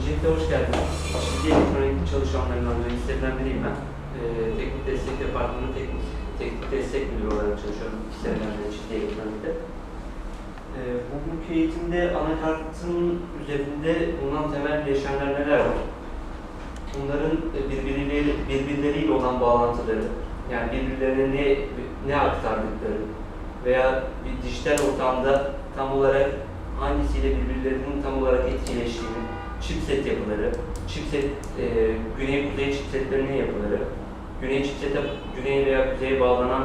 Öncelikle hoş geldiniz. Şimdi elektronik çalışanlarından mühendislerinden biriyim ben. Teknik Destek Departmanı Teknik Destek Müdürü olarak çalışıyorum. 2 seneden beri Çiftli Elektronik'te. Bugünkü eğitimde anakartın üzerinde bulunan temel bileşenler neler var? Bunların birbirleriyle olan bağlantıları, yani birbirlerine ne aktardıkları veya bir dijital ortamda tam olarak hangisiyle birbirlerinin tam olarak etkileştiğini, chipset yapıları, güney-kuzey chipsetlerinin yapıları, güney veya kuzeye bağlanan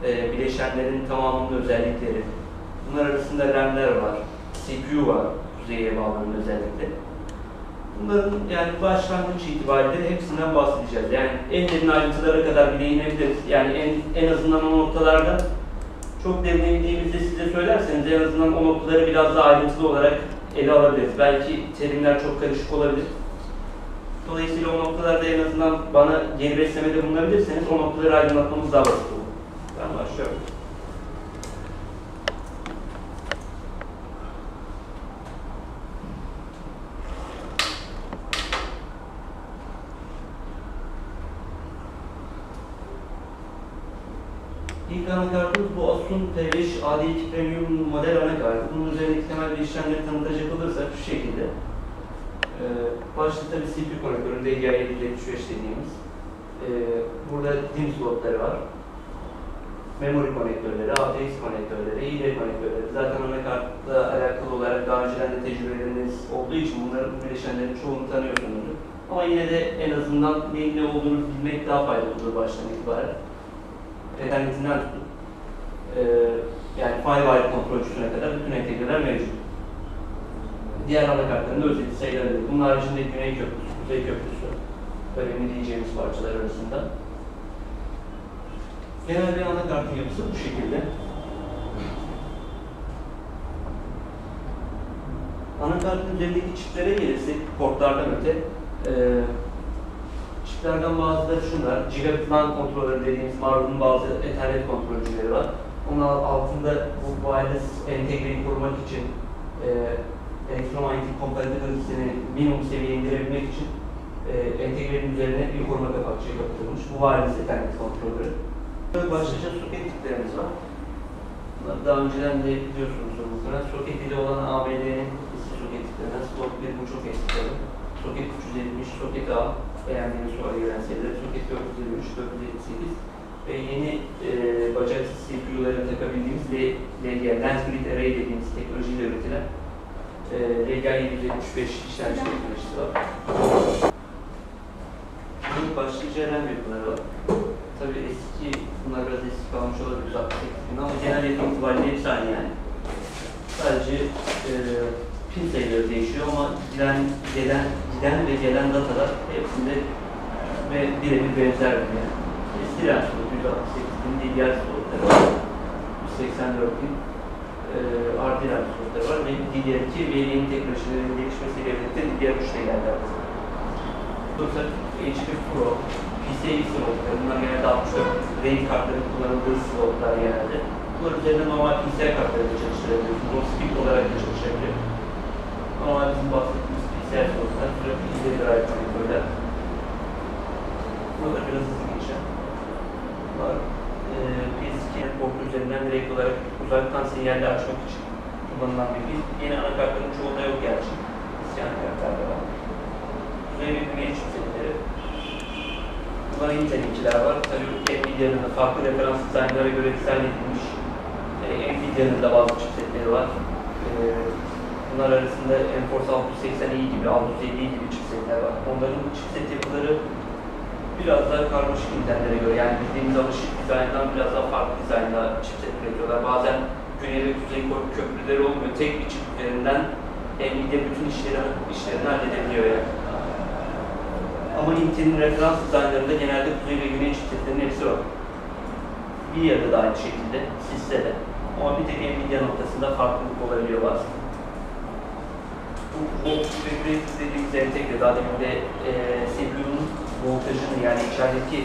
bileşenlerin tamamının özellikleri. Bunlar arasında RAM'ler var, CPU var, kuzeye bağlanan özellikle. Bunların yani başlangıç itibariyle hepsinden bahsedeceğiz. Yani en derin ayrıntılara kadar bile inebiliriz. Yani en azından o noktalarda çok derinlemediğimizde size söylerseniz en azından o noktaları biraz daha ayrıntılı olarak ele alabiliriz. Belki terimler çok karışık olabilir. Dolayısıyla o noktalarda en azından bana geri beslemede bulunabilirseniz o noktaları aydınlatmamız daha basit olur. Ben başlıyorum. İlk anakartımız bu Asus'un P5 AD2 Premium model anakartı. Bunun üzerindeki temel bileşenleri tanıtacak olursak şu şekilde. Başta tabii CPU konektörü DDI775 dediğimiz. Burada DIMM slotları var. Memory konektörleri, ATX konektörleri, ID konektörleri. Zaten anakartla alakalı olarak daha önceden de tecrübeleriniz olduğu için bunların bileşenlerin çoğunu tanıyorsunuz. Ama yine de en azından neyin ne olduğunu bilmek daha faydalıdır baştan itibaren. Internetinden tutun. Yani firewire kontrolcüsüne kadar bütün entegreler mevcut. Diğer anakartların da özeti sayıları. Bunun haricinde Güney Köprüsü, Kuzey Köprüsü önemli diyeceğimiz parçalar arasında. Genel bir anakartın yapısı bu şekilde. Anakartın üzerindeki çiplere gelirsek, portlardan öte, çiplerden bazıları şunlar, Gigabit LAN kontrolörü dediğimiz Marvell'ın bazı Ethernet kontrolcüleri var. Onun altında bu wireless entegreyi korumak için elektromanyetik compatibility'ni minimum seviyeye indirebilmek için entegrenin üzerine bir koruma kapakçığı yapılmış. Bu wireless Ethernet kontrolörü. Başlıca soket tiplerimiz var. Bunları daha önceden de biliyorsunuz muhtemelen. Soket ile olan AMD'nin eski soket tiplerinden slot 1.5 eskileri, soket 370, soket A, beğendiğimiz sonra gelen seriler, soket 453, 478 ve yeni bacaksız CPU'lara takabildiğimiz Lens Grid Array dediğimiz teknolojiyle üretilen Legal 775 işlemci teknolojisi var. Bunun başlıca RAM yapıları var. Tabii eski, bunlar biraz eski kalmış olabilir 68 bin ama genel yapı itibariyle hepsi aynı yani. Sadece pin sayıları değişiyor ama giden ve gelen datalar hepsinde ve birebir benzer yani. Eski RAM slotu 168 bin, DDR slotları var, 184 bin, RD RAM slotları var ve DDR2 ve yeni teknolojilerin gelişmesiyle birlikte DDR3 de geldi. Yoksa HP Pro, PCIe slotları, bunlar genelde 64 RAID kartların kullanıldığı slotlar genelde. Bunlar üzerinde normal PCI kartları da çalıştırabiliyorsunuz, o speed olarak da çalışabiliyor. Normal bizim bahsettiğimiz PCI slotlar, sürekli izleri drive konektörler. Bunlar biraz hızlı geçen. Bunlar PS2 portu üzerinden direkt olarak uzaktan sinyalli açmak için kullanılan bir pil. Yeni anakartların çoğunda yok gerçi. Eski anakartlarda var. Kuzey ve güney chipsetleri. Bunlar Intel'inkiler var. Tabii Nvidia'nın da farklı referans dizaynlara göre dizayn edilmiş Nvidia'nın da bazı chipsetleri var. Bunlar arasında Enforce 680i gibi, 650i gibi chipsetler var. Onların chipset yapıları biraz daha karmaşık Intel'lere göre. Yani bildiğimiz alışık dizayndan biraz daha farklı dizaynla chipset üretiyorlar. Bazen güney ve kuzey köprüleri olmuyor. Tek bir chip üzerinden Nvidia bütün işlerini halledebiliyor yani. Ama Intel'in referans dizaynlarında genelde kuzey ve güney chipsetlerin hepsi var. Nvidia'da da aynı şekilde, SIS'te de. Ama bir tek Nvidia noktasında farklılık olabiliyor bazen. Bu voltage regulator dediğimiz entegre, daha demin de CPU'nun voltajını yani içerideki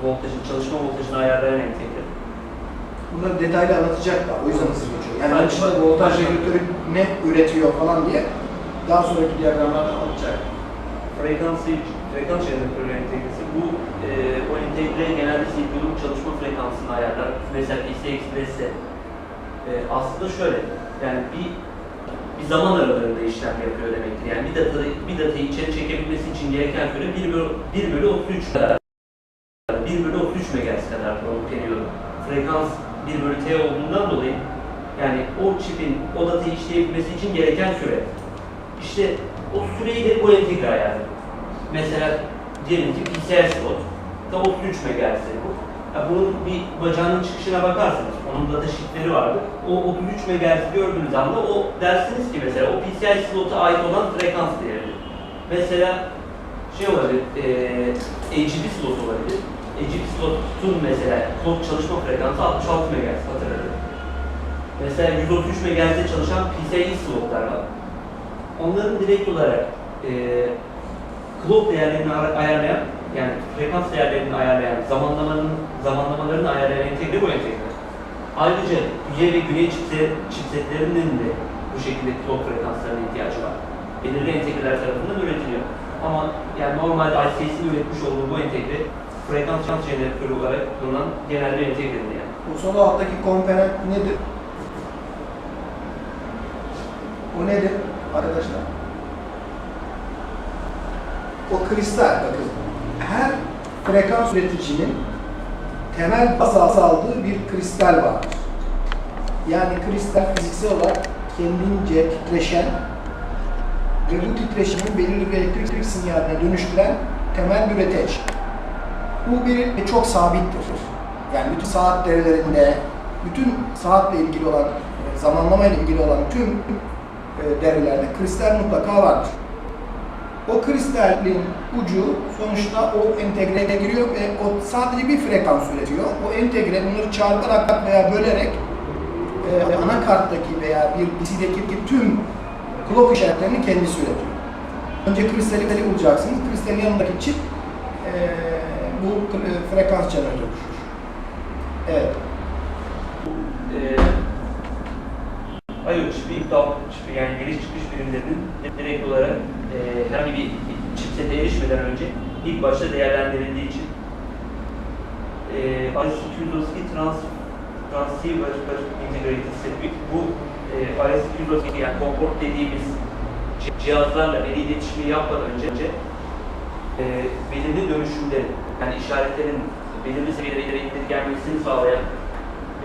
voltajın, çalışma voltajını ayarlayan entegre. Bunları detaylı anlatacaklar, o yüzden hızlı geçiyor. Yani içinde voltaj regülatörü ne üretiyor falan diye daha sonraki diyagramlarda anlatacak. Frekans jeneratörü entegresi. Bu o entegre genelde CPU'nun çalışma frekansını ayarlar. Mesela PCI Express'e aslında şöyle, yani bir zaman aralarında işlem yapıyor demektir. Yani bir datayı içeri çekebilmesi için gereken süre 1 bölü 33 kadar. 1 bölü 33 MHz kadar prompt frekans 1 bölü T olduğundan dolayı yani o çipin o datayı işleyebilmesi için gereken süre. İşte o süreyi de bu entegre ayarlıyor. Mesela diyelim ki PCI slot da 33 MHz bu. Yani bunun bir bacağının çıkışına bakarsanız, onun data sheetleri vardı. O 33 MHz gördüğünüz anda o dersiniz ki mesela o PCI slota ait olan frekans değeri. Mesela şey olabilir, AGP slot olabilir. AGP slotun mesela clock çalışma frekansı 66 MHz hatırladım. Mesela 133 MHz'de çalışan PCI slotlar var. Onların direkt olarak clock değerlerini ayarlayan, yani frekans değerlerini ayarlayan, zamanlamalarını ayarlayan entegre bu entegre. Ayrıca kuzey ve güney chipsetlerinin de bu şekilde clock frekanslarına ihtiyacı var. Belirli entegreler tarafından üretiliyor. Ama yani normalde ICS'in üretmiş olduğu bu entegre frekans jeneratörü olarak kullanılan genel bir entegredir yani. Bu sol alttaki komponent nedir? O nedir arkadaşlar? O kristal, bakın. Her frekans üreticinin temel basası aldığı bir kristal vardır. Yani kristal fiziksel olarak kendince titreşen ve bu titreşimin belirli bir elektrik sinyaline dönüştüren temel bir üreteç. Bu bir çok sabittir. Yani bütün saat devrelerinde, bütün saatle ilgili olan, zamanlamayla ilgili olan tüm devrelerde kristal mutlaka vardır. O kristalin ucu sonuçta o entegreye giriyor ve o sadece bir frekans üretiyor. O entegre bunları çarparak veya bölerek anakarttaki veya bir PC'deki tüm clock işaretlerini kendisi üretiyor. Önce kristali bulacaksınız. Kristalin yanındaki çip bu frekans jeneratörüdür. Evet. I/O çipi, output çipi yani giriş çıkış birimlerinin direkt olarak herhangi bir chipsete erişmeden önce ilk başta değerlendirildiği için RS-232 Transceiver Integrated Circuit bu RS-232 yani Concord dediğimiz cihazlarla veri iletişimi yapmadan önce belirli dönüşümlerin yani işaretlerin belirli seviyelere indirgenmesini sağlayan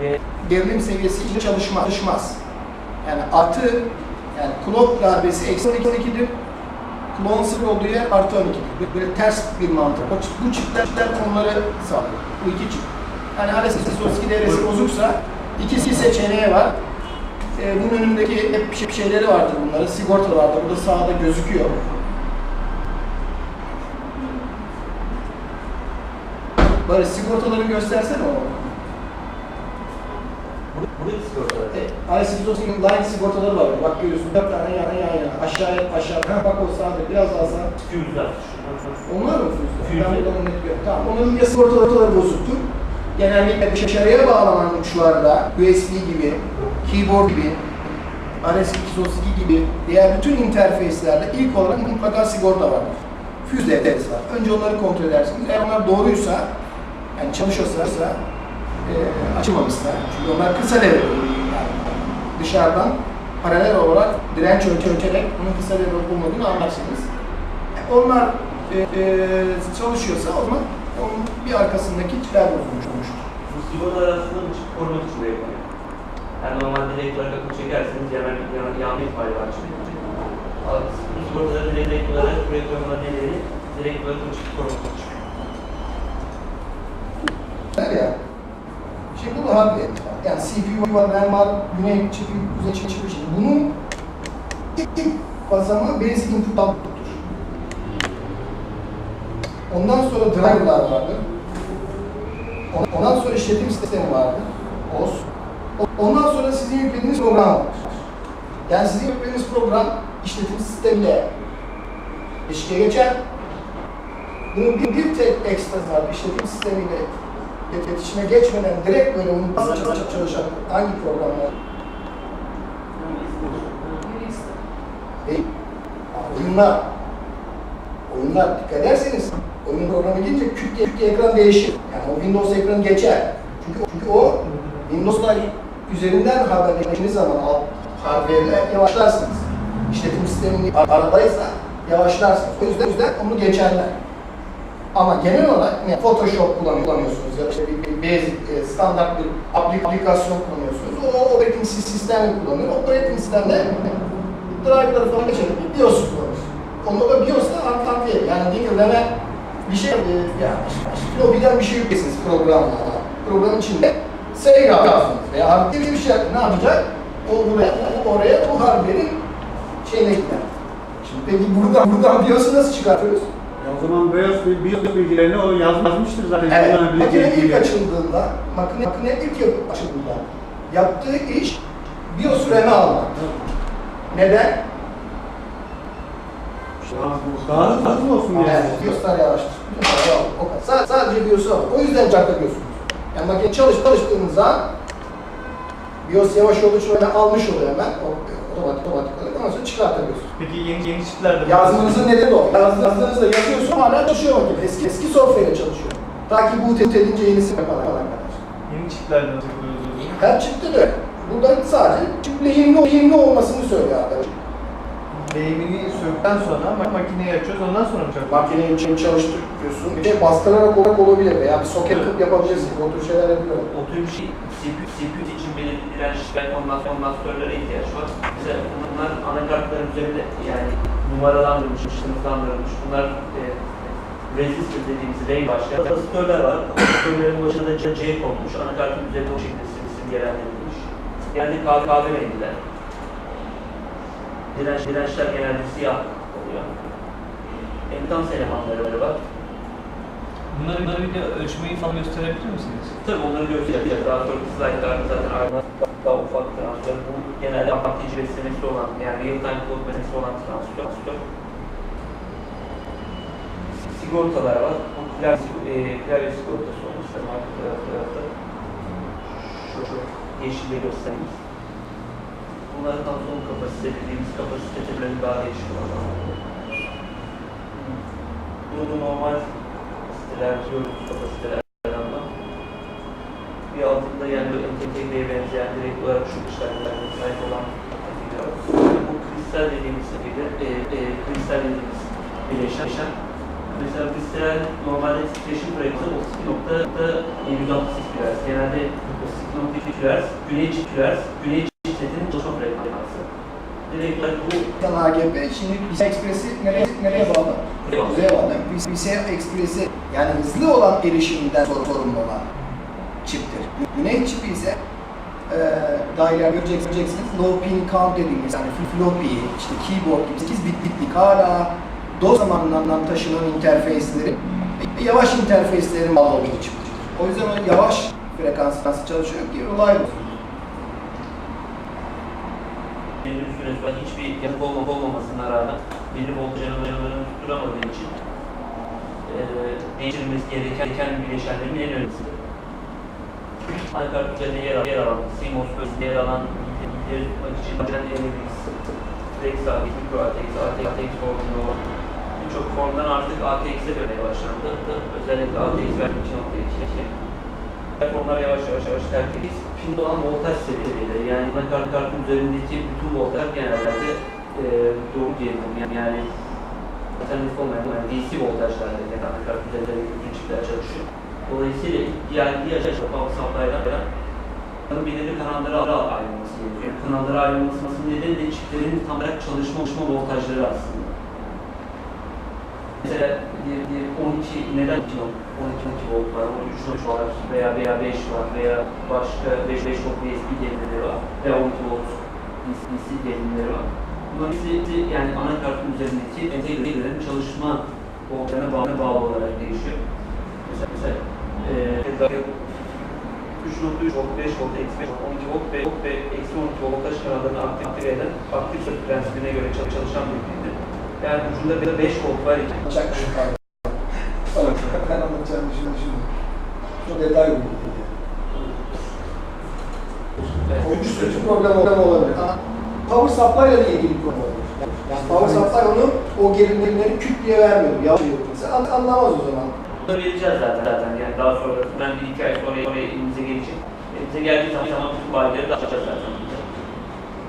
ve gerilim seviyesi ile çalışmaz. Yani artı, yani clock darbesi eksi 12'dir. Clock'un 0 olduğu yer artı 12'dir. Böyle ters bir mantık. Bu çipler onları sağlıyor. Bu iki çip. Yani RS-232 devresi bozuksa iki seçeneği var. Bunun önündeki hep bir şeyleri vardır bunların. Sigorta vardır. Burada sağda gözüküyor. Böyle sigortaları göstersene o. Burada bir sigortalar. RS-232'nin line sigortaları var. Bak görüyorsun. 4 tane yan yana. Aşağı. Bak o sağda. Biraz daha sağ. Füzler. Onlar mı füzler? Ben buradan net görüyorum. Tamam. Onların ya sigortaları bozuktur. Genellikle dışarıya bağlanan uçlarda USB gibi, keyboard gibi, RS-232 gibi diğer bütün interfeyslerde ilk olarak mutlaka sigorta vardır. Füze devresi var. Önce onları kontrol edersiniz. Eğer onlar doğruysa, yani çalışıyorsa, açılmamışsa, çünkü onlar kısa devre. Yani dışarıdan paralel olarak direnç ölçerek bunun kısa devre olmadığını anlarsınız. Onlar çalışıyorsa o zaman onun bir arkasındaki çipler bozulmuştur. Bu sigortalar aslında bu çip korumak için de yapılıyor. Yani normalde direkt olarak akıl çekerseniz yanma ihtimali var çünkü. Bu sigortaları direkt olarak buraya koyma nedeni direkt olarak bu çip korumak için. Ya. Şimdi bu daha bir yani CPU var, RAM var, güney çipi, kuzey çipi için. Bunun ilk basamağı basic input output'tur. Ondan sonra driver'lar vardır. Ondan sonra işletim sistemi vardır. OS. Ondan sonra sizin yüklediğiniz program var. Yani sizin yüklediğiniz program işletim sistemiyle ilişkiye geçer. Bunun bir tek ekstrası var. İşletim sistemiyle iletişime geçmeden direkt böyle onun çalışan hangi programlar? oyunlar. Oyunlar dikkat ederseniz oyun programı gelince küt diye ekran değişir. Yani o Windows ekranı geçer. Çünkü o Windows'lar üzerinden haberleştiğiniz zaman hardware'le yavaşlarsınız. İşletim sistemi aradaysa yavaşlarsınız. O yüzden onu geçerler. Ama genel olarak yani Photoshop kullanıyorsunuz ya da işte bir basic, standart bir aplikasyon kullanıyorsunuz. O operating sistemi kullanıyor. O operating sistemde driver'ları falan geçerek bir BIOS kullanıyorsunuz. Onu da BIOS'ta antiye yani dinleme bir şey yani lobiden bir şey yüklesiniz programla. Programın içinde save yaparsınız veya hardware bir şey ne yapacak? O oraya bu hardware'in şeyine gider. Şimdi peki buradan BIOS'u nasıl çıkartıyoruz? O zaman BIOS bilgilerini o yazmıştır zaten. Evet, makine ilk açıldığında, makine ilk açıldığında yaptığı iş BIOS RAM'e almak. Neden? Daha hızlı olsun diye. Evet, BIOS'lar yavaştır. O kadar. Sadece BIOS'u al. O yüzden çıkartabiliyorsunuz. Yani makine çalıştığınız zaman BIOS yavaş olduğu için almış oluyor hemen. Otomatik olarak ondan sonra çıkartabiliyorsunuz. Peki yeni çiplerde Yazmanızın nedeni de o. Yazdığınızda yazıyorsun hala çalışıyor makine. Eski software çalışıyor. Ta ki boot edince yenisi falan kadar. Yeni çiplerde nasıl yapıyoruz? Her çıktı da buradan sadece çip lehimli olmasını söylüyor arkadaş. Lehimini söktükten sonra makineyi açıyoruz, ondan sonra mı çalışıyoruz? Makineyi için çalıştırıyorsun. Bir de bastırarak olabilir veya bir soket kıp yapabilirsin. O tür şeyler yapıyorlar. O tür şey, CPU için belirli direnç ve kondansatörlere ihtiyaç var. Mesela bunlar anakartların üzerinde yani numaralandırılmış, sınıflandırılmış. Bunlar resistor dediğimiz range başlayan kapasitörler var. Kapasitörlerin başında da C konmuş. Anakartın üzerinde o şekilde simgelendirilmiş. Yani kahve rengiler. Dirençler genelde siyah oluyor. Emitans elemanları var. Bunları bir de ölçmeyi falan gösterebilir misiniz? Tabii onları göstereceğiz. Daha sonraki slaytlarda zaten daha ufak transistör. Bu genelde aktici beslemesi olan, yani real time clock beslemesi olan transistör. Sigortalar var. Bu klavye sigortası olması lazım arka tarafta. Şu yeşille göstereyim. Bunlardan son kapasite dediğimiz kapasitelerin daha değişik olan. Bu normal kapasiteler, gördüğümüz kapasitelerden var. Bir altında yani entegreye benzeyen direkt olarak şu işlemlerine sahip olan entegre var. Bu kristal dediğimiz kristal dediğimiz bileşen. Mesela kristal normalde titreşim frekansı 32.768 kHz. Genelde 32.7 kHz, güney setinin çalışma frekansı. Direkt olarak bu AGP şimdi PCI Express'i nereye bağlı? Kuzeye bağlı. PCI Express'i yani hızlı olan erişiminden sorumlu olan çiptir. Güney çipi ise daha ileride göreceksiniz low pin count dediğimiz yani floppy, işte keyboard gibi 8 bitlik hala DOS zamanından taşınan interface'lerin yavaş interface'lerin bağlı olduğu çiptir. O yüzden o yavaş frekans nasıl çalışıyor ki reliable. belli bir süre sonra hiçbir yanık olmamasına rağmen belli voltajlarını tutturamadığı için değiştirilmesi gereken bileşenlerin en önemlisidir. Anakart üzerinde yer alan, CMOS bölgesinde yer alan bilgileri tutmak için NVX, Flex ATX, Micro ATX, ATX formunda olan birçok formdan artık ATX'e dönmeye başlandı. Özellikle ATX ve 2.2. Formlar yavaş yavaş terk edildi. Şimdi olan voltaj seviyeleri, yani anakartın üzerindeki bütün voltaj genelde doğru diyelim. Yani alternatif olmayan DC voltajlarla yani anakart üzerindeki bütün çipler çalışıyor. Dolayısıyla geldiği aşağı power supply'dan belirli kanallara ayrılması gerekiyor. Yani kanallara ayrılmasının nedeni de çiplerin tam olarak çalışma voltajları aslında. Mesela 12 neden 12 volt var, 13 var veya 5 var veya başka 5 volt USB gerilimleri var veya 12 volt DC gerilimleri var. Bunların hepsi yani anakartın üzerindeki entegrelerin çalışma voltajlarına bağlı olarak değişiyor. Mesela 3.3 volt, 5 volt, eksi 5 volt, 12 volt ve eksi 12 voltaj kanallarını aktive eden aktif circuit prensibine göre çalışan bir üründür. Yani ucunda bir de 5 volt var iken. Ben anlatacağım düşündüm. Çok detay bu. Kötü problem olabilir. Power supply ile ilgili bir problem olabilir. Yani power supply onu o gerilimleri küt diye vermiyorum. Yavaş mesela anlamaz o zaman. Bunları vereceğiz zaten yani daha sonra ben 1-2 ay sonra oraya elimize gelecek. Elimize geldiği zaman bütün bayileri de açacağız zaten.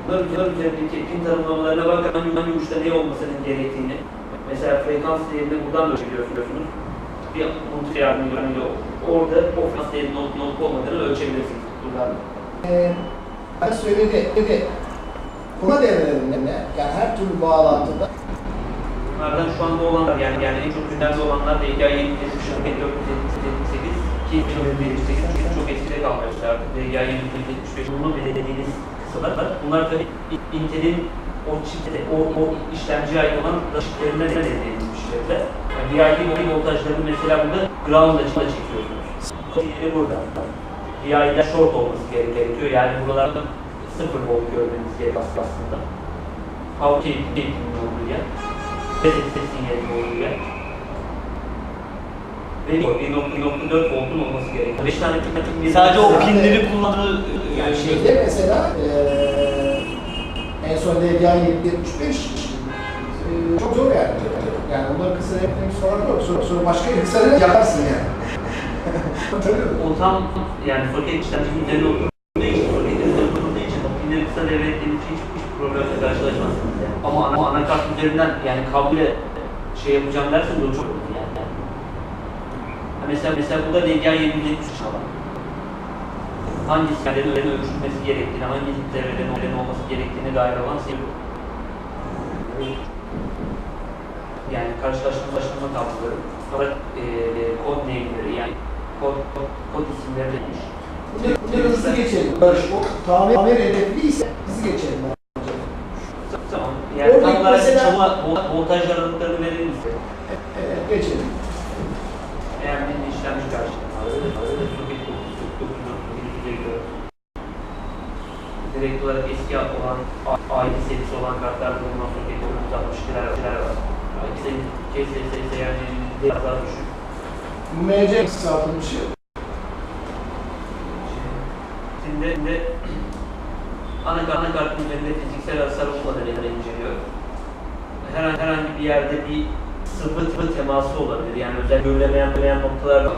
Bunlar üzerindeki pin tanımlamalarına bakın hangi uçta ne olmasının gerektiğini, mesela frekans değerini buradan da ölçebiliyorsunuz. Bir multi yardımıyla orada o frekans değerinin olup olmadığını ölçebilirsiniz buradan. Ben söyledi, kuma devrelerinde yani her türlü bağlantıda Bunlardan şu anda olanlar yani en çok gündemde olanlar da DGI 778 ki 778 çok eskide kalmışlar artık. DGI 775 bunu belirlediğiniz kısalar. Bunlar tabii Intel'in o çipte, o işlemciye ait olan çiplerinden elde edilmiş şeyler. Yani VID voltajlarını mesela burada ground açıda çekiyorsunuz. Yeri burada. VID'de short olması gerekiyor. Yani buralarda 0 volt görmeniz gerekiyor aslında. Power cable'in olduğu yer. Ve ses sinyalinin olduğu yer. Ve 1.4 voltun olması gerekiyor. 5 tane pin Sadece o pinleri kullandığı yani şeyde mesela en son DGI 775 çok zor yani. Yani onları kısa yaptığımız falan yok. Sonra başka bir kısa yaparsın yani. O tam yani soket işlemcinin üzerine oturduğu için, soketlerin üzerine oturduğu için o pinleri kısa devrettiğiniz için hiçbir problemle karşılaşmazsınız yani. Ama anakart üzerinden yani kabloyla şey yapacağım derseniz o çok olur yani. Mesela burada DGI 773 alan. Hangi sinyallerin ölçülmesi gerektiğini, hangi devrelerin olması gerektiğine dair olan seviyor. Yani karşılaştırma tabloları, sonra kod name'leri yani kod isimleri demiş. Bunları hızlı geçelim. Barış, o tamir hedefliyse hızlı geçelim. Tamam. Yani Oradaki tam olarak mesela- çalma voltaj aralıklarını verir misin? Evet, geçelim. Eğer bir işlemci karşılığında soket 9.9.9'a göre direkt olarak eski olan aile serisi olan kartlarda bulunan soket 960'lar var. KSS yani biraz daha düşük. MC kısaltılmışı. Şimdi anakartın üzerinde fiziksel hasar olmadan inceliyor. Herhangi bir yerde bir sıvı teması olabilir. Yani özel görülemeyen noktalar var.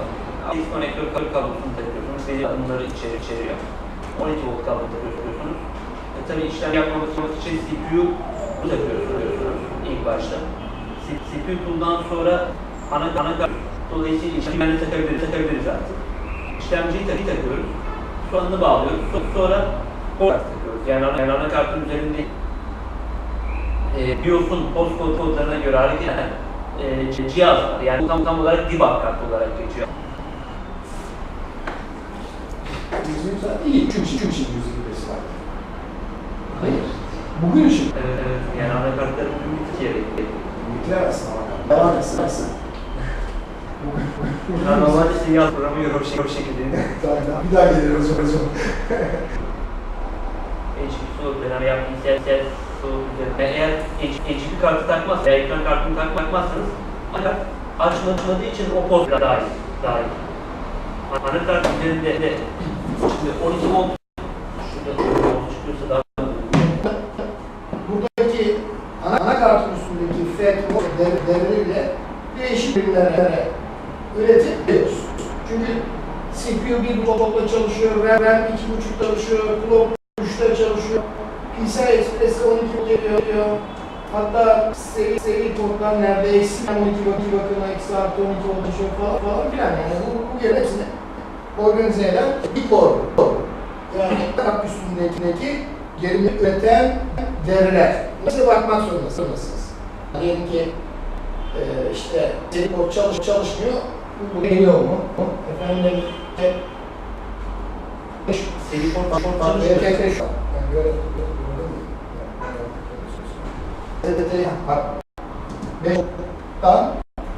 Diskonnektör kablosunu takıyorsunuz. Veri adımları içeriyor. 12 volt kablo takıyorsunuz. Tabii işlem yapmamak için CPU takıyorsunuz ilk başta. CPU tool'dan sonra anakart dolayısıyla işlemleri takabiliriz artık. İşlemciyi takıyoruz. Sonunu bağlıyoruz. Sonra port takıyoruz. Yani anakartın üzerinde BIOS'un post kodlarına göre hareket eden cihaz var. Yani tam olarak debug kart olarak geçiyor. Bizim zaten iyi. Çünkü 125'i var. Hayır. Bugün için. Evet. Yani anakartları bugün bitirerek Bitiremezsin ama. Devam etsin. normalde sinyal programı yok o şekilde. Bir daha geliyoruz hocam. HP soğuk dönem yaptığınız ses soğuk üzerine. Eğer HP kartı takmazsanız veya ekran kartını takmazsanız anakart açmadığı için o post dahil. Anakart üzerinde de 12 volt şurada 12 volt çıkıyorsa daha Buradaki anakartın üstündeki FET devriyle değişik ürünlere üretebiliyoruz. Çünkü CPU 1 voltla çalışıyor, RAM 2.5 çalışıyor, clock 3'te çalışıyor, PCI Express 12 volt geliyor. Hatta seri portlar nerede eksi 12 bakımına eksi artı 12 volt çalışıyor falan filan. Yani bu gelen hepsini organize eden bir kor. Yani kart üstündeki gerini üreten devreler. Nasıl bakmak zorundasınız? Diyelim ki işte seri port çalışmıyor. Bu geliyor mu? Efendim seri port çalışıyor. Yani böyle TTT 5'tan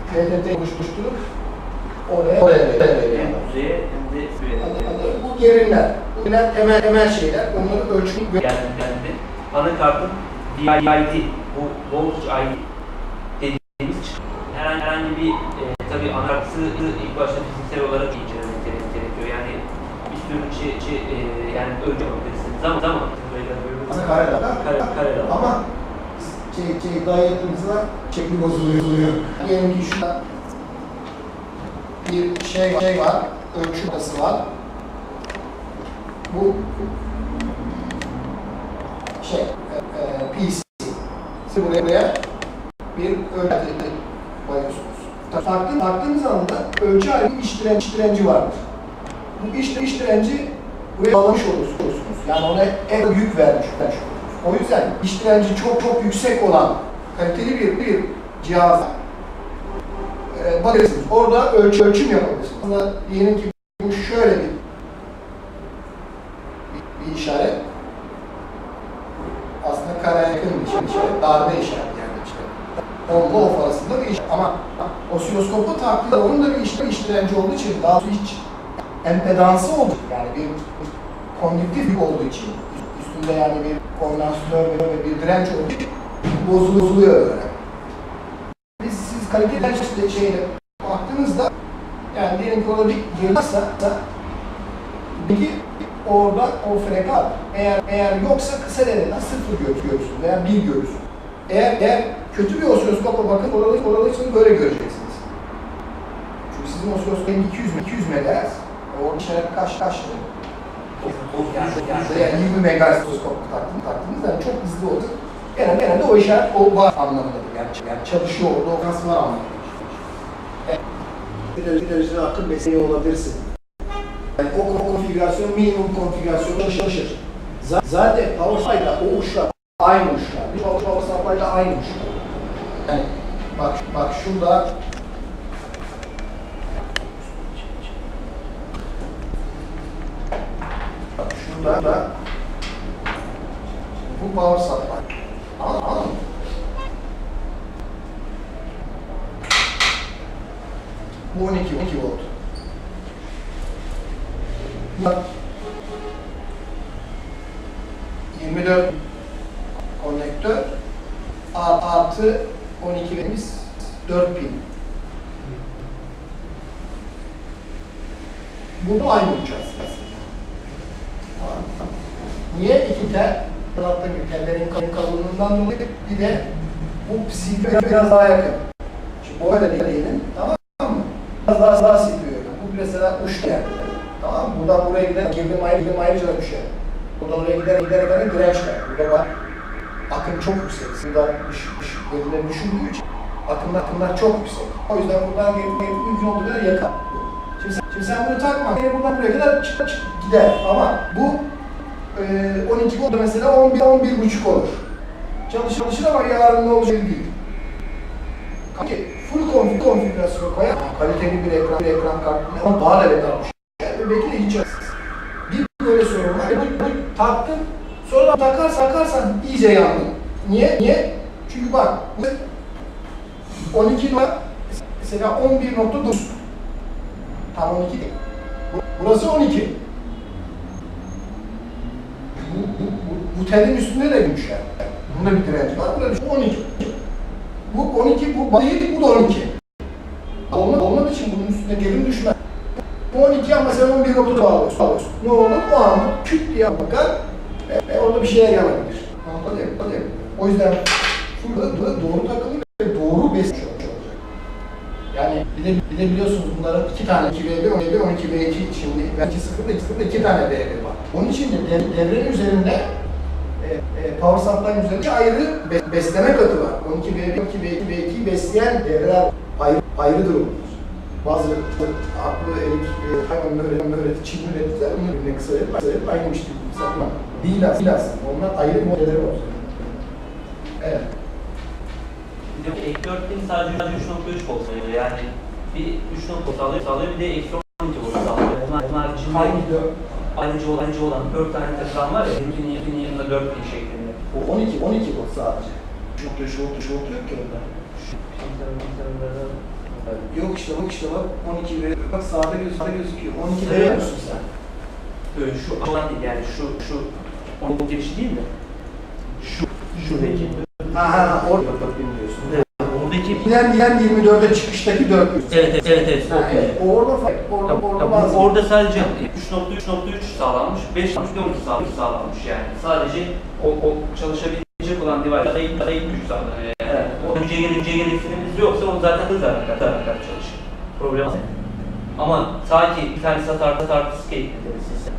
TTT oluşturup oraya Hem düzeye hem de süre. bu gerilimler. Bunlar temel şeyler. Onları ölçmek geldi. Anakartın VID, bu voltage ID dediğimiz herhangi bir tabii anakartı ilk başta fiziksel olarak incelemek gerekiyor. Yani bir sürü yani ölçebilirsiniz ama kareler. kareler. Ama daha yaptığımızda şekli bozuluyor. Diyelim ki şurada bir şey var, ölçü noktası var. Bu PC. Siz buraya bir ölçü koyuyorsunuz. Taktığınız anda ölçü ayrı bir iş direnci vardır. Bu iş direnci buraya bağlamış olursunuz. Yani ona ek yük vermiş olursunuz. O yüzden iş direnci çok yüksek olan kaliteli bir cihaza bakıyorsunuz. Orada ölçüm yapabilirsiniz. Aslında diyelim ki bu şöyle bir işaret. Aslında karaya yakın bir işaret. Darbe işareti yani işte. Onunla off arasında bir işaret. Ama osiloskopu taktığında onun da bir iş direnci olduğu için daha hiç empedansı olduğu yani bir kondüktif olduğu için üstünde yani bir kondansatör ve bir direnç olduğu için bozuluyor böyle. Siz kaliteli şeyine baktığınızda yani diyelim ki orada bir geri varsa peki orada o frekans eğer yoksa kısa devreden 0 görürsün veya 1 görürsün. Eğer kötü bir osiloskopa bakın oralı için böyle göreceksiniz. Çünkü sizin osiloskopun 200 MHz o işaret kaç yani 20 MHz osiloskop taktığınızda yani çok hızlı olur. Genelde o işaret o var anlamındadır. Yani çalışıyor orada o kas var anlamındadır. Bir derecede akım besleyici olabilirsin. Yani o konfigürasyon minimum konfigürasyonda çalışır. Zaten power supply'da o uçlar aynı uçlar. Bir power supply'da aynı uçlar. Yani bak şurada da bu power supply. Anladın mı? Bu 12 volt. Bu 24 konnektör artı 12 verimiz 4000. Bunu aynı uçacağız. Niye iki tel? Alttaki tellerin kalınlığından dolayı bir de bu CPU'ya biraz daha yakın. Şimdi böyle diyelim, tamam mı? Biraz daha CPU'ya yakın. Bu mesela uç yer. Tamam mı? Buradan buraya giden girdim ayrıca da düşer. Buradan oraya gider direnç var. Burada var. Akım çok yüksek. Buradan verileri düşündüğü için akımlar çok yüksek. O yüzden buradan mümkün olduğu kadar yakın. Şimdi sen bunu takma. Buradan buraya kadar gider. Ama bu 12 volt mesela 11,5 olur. Çalışır ama yarın ne olacak değil. Full konfigürasyon koyar. Kaliteli bir ekran kartı ama daha da beter olmuş. Yani belki de hiç çalışsız. Bir böyle sorun var. Taktın, sonra takarsan iyice yandın. Niye? Çünkü bak 12 numara mesela 11.9 tam 12 değil. Burası 12. Bu telin üstünde de gümüş yani. Bunda bir direnç var, burada bir 12. Bu 12, bu değil, bu da 12. Olmadığı için bunun üstünde gerilim düşmez. Bu 12 ama sen 11.9'da bağlıyorsun. Ne olur? O anda küt diye bakar ve orada bir şeyler yanabilir. Anladın. O yüzden burada doğru takılı ve doğru beslenmiş olacak. Yani bir de biliyorsunuz bunların iki tane 2V1, 12V2 şimdi belki 0'da 2 tane V1 var. Onun için de devrenin üzerinde power supply'ın üzerinde ayrı besleme katı var. 12V1, 12V2 besleyen devreler ayrıdır onlar. Bazı aklı hayvan öğreti, Çin üreticiler bunu birbirine kısa aynıymış gibi satma. Değil aslında. Onlar ayrı modelleri var. Evet. Bir de ek 4000 sadece 3.3 volt sayılıyor. Yani bir 3.3 sağlıyor, bir de eksi 12 volt sağlıyor. Onlar içinde ayrıca olan 4 tane takılan var ya, benimkinin yanında 4000 şeklinde. O 12 volt sadece. 3.3 volt yok ki orada. Yok işte bak 12 veriyor. Bak sağda gözüküyor. 12 veriyor musun sen? Şu alan değil yani şu onun girişi değil mi? Şuradaki. Orada 4000 diyorsun. Evet. Oradaki Bilen 24'e çıkıştaki 4000. Evet. Evet. Orada sadece 3.3 sağlanmış, 5.12 sağlanmış yani. Sadece o çalışabildiği taşıyacak olan device da ilk güç sağlanıyor. Yani o güce gereksinimimiz yoksa o zaten hız anakart çalışır. Problem yok. Ama ta ki bir tane artısı eklediğimiz sistem.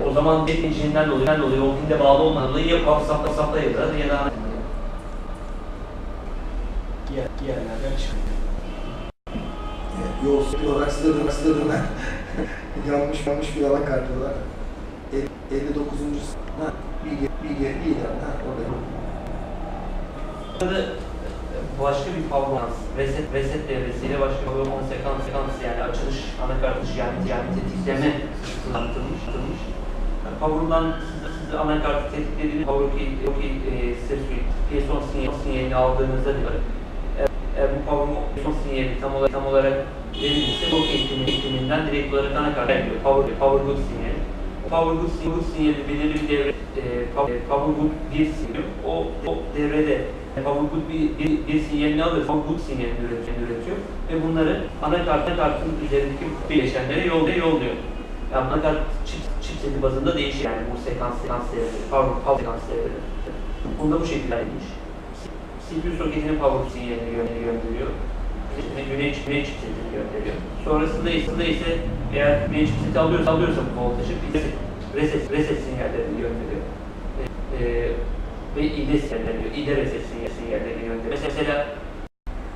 O zaman bir engine'den dolayı o pinde bağlı olmadan dolayı ya sapla ya da Yerlerden çıkıyor. Yol olarak sınırına yanlış bir alan kartı olarak 59. Bilgi orada. Burada başka bir performans, reset devresiyle başka bir performans sekans yani açılış, anakart yani tetikleme anlatılmış. Yani Power'dan size anakartı tetiklediğiniz Power Key PSON sinyalini aldığınızda diyor. Eğer bu Power sinyali tam olarak verilmişse Power Key ekliminden direkt olarak anakarta geliyor. Power Good sinyali. Power Good sinyali belirli bir devre Power Good 1 sinyali. O devrede Power Good bir sinyalini alır, Power Good sinyalini üretiyor ve bunları anakartın üzerindeki bileşenlere yolluyor. Yani anakart chipseti bazında değişir yani bu sekans devreleri, power sekans devreleri. Bunda bu şekilde ayrılmış. CPU soketinin power sinyalini gönderiyor. Güneş chipsetini gönderiyor. Sonrasında ise eğer güneş chipseti alıyorsa bu voltajı reset sinyallerini gönderiyor. Ve ide reset sinyallerini gönderiyor. Mesela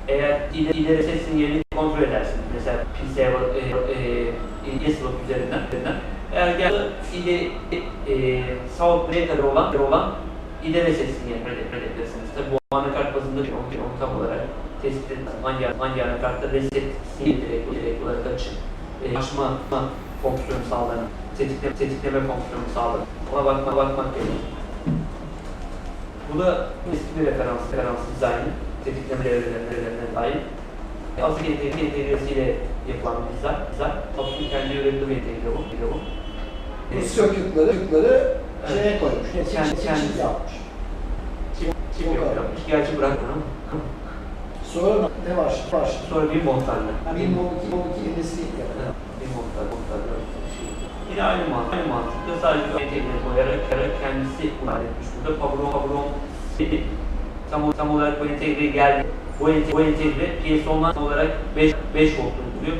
eğer ide reset sinyalini kontrol edersin. Mesela PC'ye slot üzerinden. Eğer ide sağlık kadar olan ide reset sinyalini edersiniz. Tabi bu anakart bazında onu tam olarak tespit edin. Hangi anakartta reset sinyali direkt olarak açık. Açma fonksiyonu sağlanan, tetikleme fonksiyonu sağlanan. Ona bakmak gerekiyor. Bu da eski bir referans dizaynı. Tetikleme devrelerine dair. Asıl entegresiyle yapılan bir dizayn. Aslında kendi ürettiği bir entegre bu. Bu circuit'ları şeye koymuş. Kendi yapmış. Çip yapmış. Gerçi bırakmam. Sonra ne var? Sonra bir montajla. Bir monki endesi yapıyor. Bir montajla. Yine aynı mantıkta sadece entegre koyarak kendisi iade etmiş. Burada Poweron tam olarak bu entegreye geldi. Bu entegre PSON'dan olarak 5 voltunu buluyor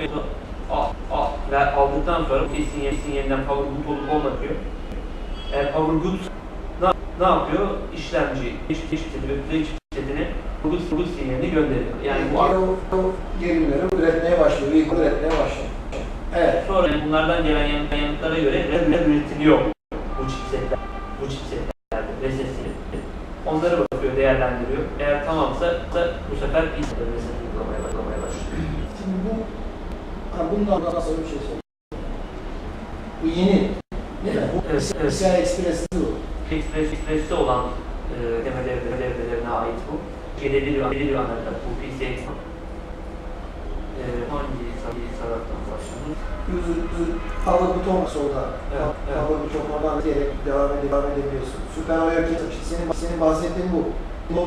ve aldıktan sonra sinyalinden Power Good olup olmadığını. Eğer Power Good ne yapıyor? İşlemci chipsetine Good sinyalini gönderiyor. Yani bu gerilimleri üretmeye başlıyor. Evet. Sonra bunlardan gelen yanıtlara göre üretiliyor bu chipsetlerde resesi. Onları bakıyor, değerlendiriyor. Eğer tamamsa bu sefer PC'de reset uygulamaya başlıyor. Şimdi bundan sonra bir şey söyleyeyim. Bu yeni, değil mi? Bu PCI Express'ti bu. Express'te olan devrelerine ait bu. Belirli anakart bu PCI Express. Hangi taraftan başlıyor? Power buton solda. Evet. Power buton oradan diyerek devam edebiliyorsun. Süper Oya senin bahsettiğin bu.